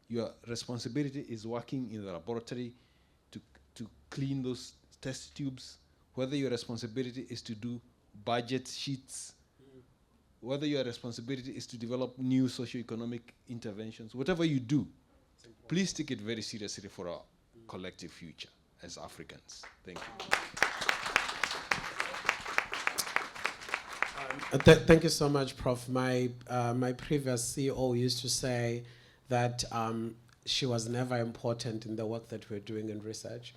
your responsibility is working in the laboratory to clean those test tubes, whether your responsibility is to do budget sheets, whether your responsibility is to develop new socioeconomic interventions, whatever you do, please take it very seriously for our collective future as Africans. Thank you.
Thank you so much, Prof. My previous CEO used to say that she was never important in the work that we're doing in research.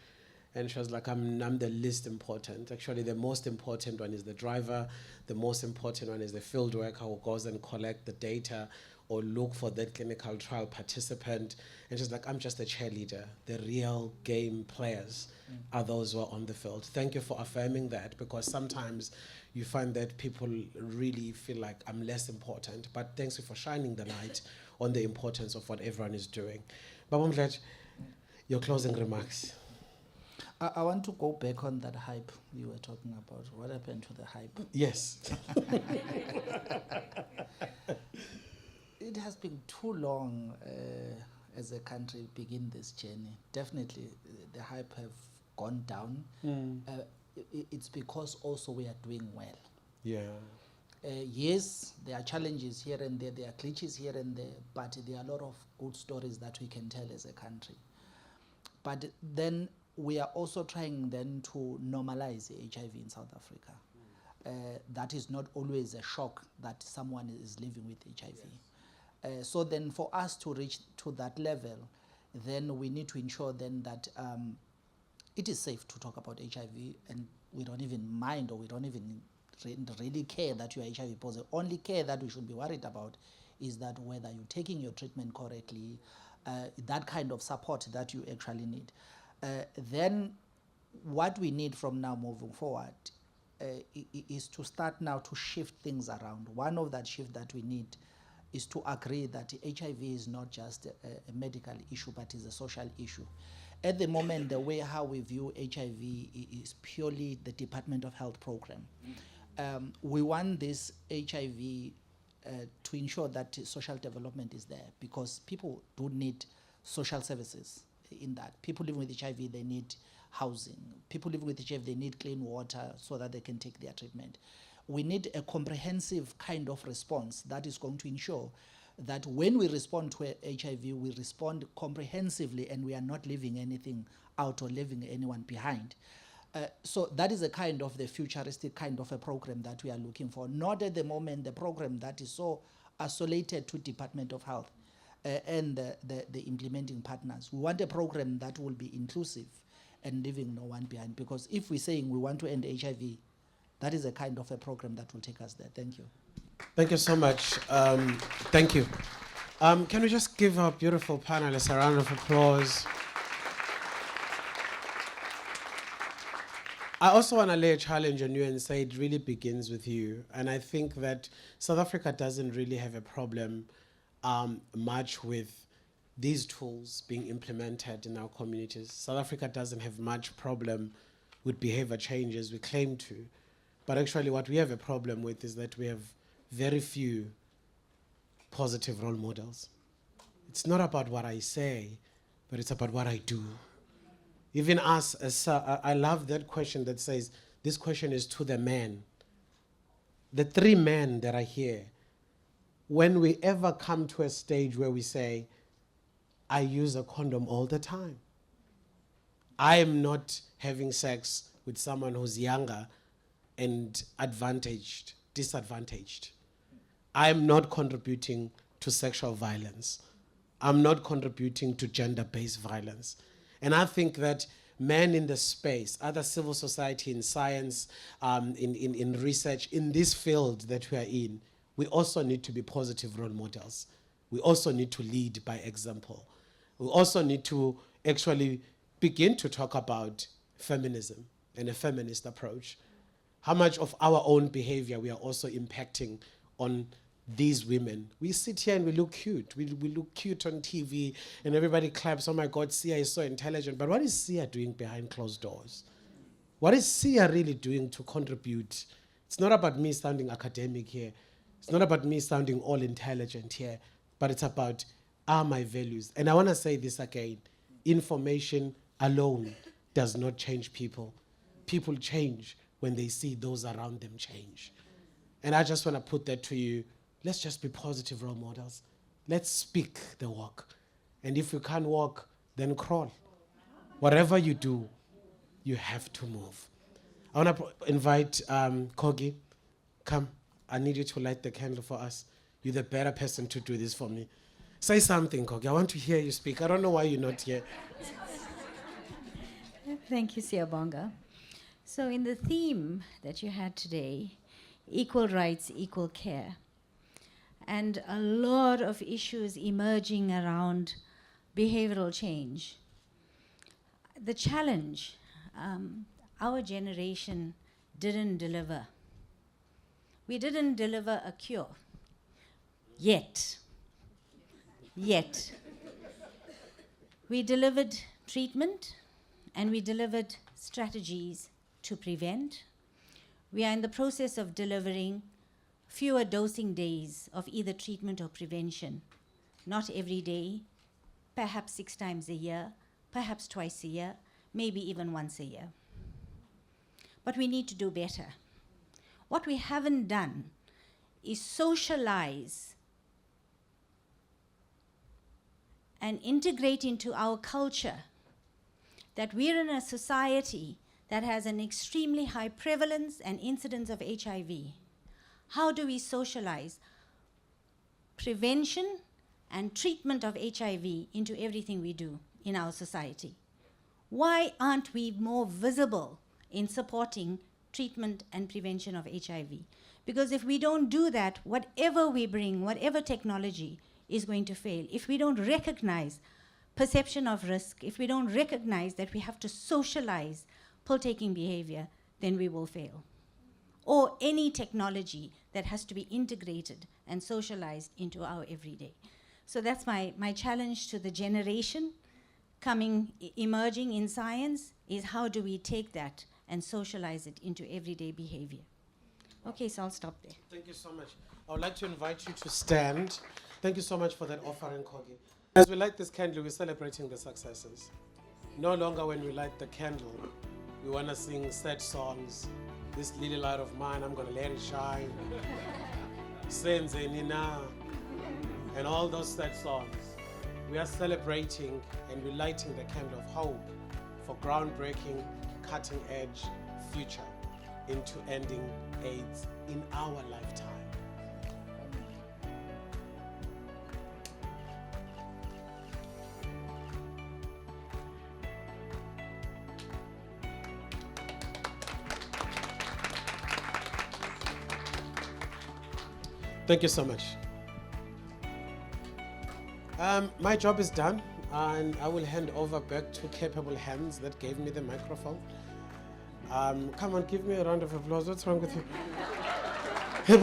And she was like, I'm the least important. Actually, the most important one is the driver. The most important one is the field worker who goes and collect the data or look for that clinical trial participant. And she's like, I'm just a cheerleader. The real game players are those who are on the field. Thank you for affirming that, because sometimes you find that people really feel like I'm less important. But thanks you for shining the light on the importance of what everyone is doing. Babamdletshe, your closing remarks.
I want to go back on that hype you were talking about. What happened to the hype?
Yes.
It has been too long as a country begin this journey. Definitely the hype have gone down. It's because also we are doing well.
Yeah.
Yes, there are challenges here and there are glitches here and there, but there are a lot of good stories that we can tell as a country. But then we are also trying then to normalize HIV in South Africa. That is not always a shock that someone is living with HIV. So then for us to reach to that level, then we need to ensure then that it is safe to talk about HIV, and we don't even mind, or we don't even really care that you are HIV positive. Only care that we should be worried about is that whether you're taking your treatment correctly, that kind of support that you actually need. Then what we need from now moving forward is to start now to shift things around. One of that shift that we need is to agree that HIV is not just a medical issue, but is a social issue. At the moment, the way how we view HIV is purely the Department of Health program. We want this HIV to ensure that social development is there, because people do need social services in that. People living with HIV, they need housing. People living with HIV, they need clean water so that they can take their treatment. We need a comprehensive kind of response that is going to ensure that when we respond to HIV, we respond comprehensively and we are not leaving anything out or leaving anyone behind. So that is a kind of the futuristic kind of a program that we are looking for. Not at the moment the program that is so isolated to Department of Health and the implementing partners. We want a program that will be inclusive and leaving no one behind, because if we're saying we want to end HIV, that is a kind of a program that will take us there. Thank you.
Thank you so much. Thank you. Can we just give our beautiful panelists a round of applause? I also want to lay a challenge on you and say it really begins with you. And I think that South Africa doesn't really have a problem much with these tools being implemented in our communities. South Africa doesn't have much problem with behavior changes we claim to. But actually what we have a problem with is that we have very few positive role models. It's not about what I say, but it's about what I do. Even us, I love that question that says, this question is to the men. The three men that are here, when we ever come to a stage where we say, I use a condom all the time. I am not having sex with someone who's younger and disadvantaged. I am not contributing to sexual violence. I'm not contributing to gender-based violence. And I think that men in the space, other civil society in science, in research, in this field that we are in, we also need to be positive role models. We also need to lead by example. We also need to actually begin to talk about feminism and a feminist approach. How much of our own behavior we are also impacting on these women. We sit here and we look cute. We look cute on TV and everybody claps, oh my God, Sia is so intelligent. But what is Sia doing behind closed doors? What is Sia really doing to contribute? It's not about me sounding academic here. It's not about me sounding all intelligent here, but it's about are my values. And I want to say this again, information alone does not change people. People change when they see those around them change. And I just want to put that to you. Let's just be positive role models. Let's speak the walk. And if you can't walk, then crawl. Whatever you do, you have to move. I want to invite Kogi. Come, I need you to light the candle for us. You're the better person to do this for me. Say something, Kogi. I want to hear you speak. I don't know why you're not here.
Thank you, Siyabonga. So in the theme that you had today, equal rights, equal care, and a lot of issues emerging around behavioral change. The challenge, our generation didn't deliver. We didn't deliver a cure, yet. We delivered treatment and we delivered strategies to prevent. We are in the process of delivering fewer dosing days of either treatment or prevention. Not every day, perhaps 6 times a year, perhaps twice a year, maybe even once a year. But we need to do better. What we haven't done is socialize and integrate into our culture that we're in a society that has an extremely high prevalence and incidence of HIV. How do we socialize prevention and treatment of HIV into everything we do in our society? Why aren't we more visible in supporting treatment and prevention of HIV? Because if we don't do that, whatever we bring, whatever technology is going to fail. If we don't recognize perception of risk, if we don't recognize that we have to socialize pill-taking behavior, then we will fail. Or any technology that has to be integrated and socialized into our everyday. So that's my challenge to the generation emerging in science, is how do we take that and socialize it into everyday behavior. Okay, so I'll stop there.
Thank you so much. I would like to invite you to stand. Thank you so much for that offering, Kogi. As we light this candle, we're celebrating the successes. No longer when we light the candle, we want to sing sad songs. This little light of mine, I'm going to let it shine. Senze Nina, and all those sad songs. We are celebrating and we're lighting the candle of hope for groundbreaking, cutting-edge future into ending AIDS in our lifetime. Thank you so much. My job is done, and I will hand over back to capable hands that gave me the microphone. Come on, give me a round of applause. What's wrong with you? Hey,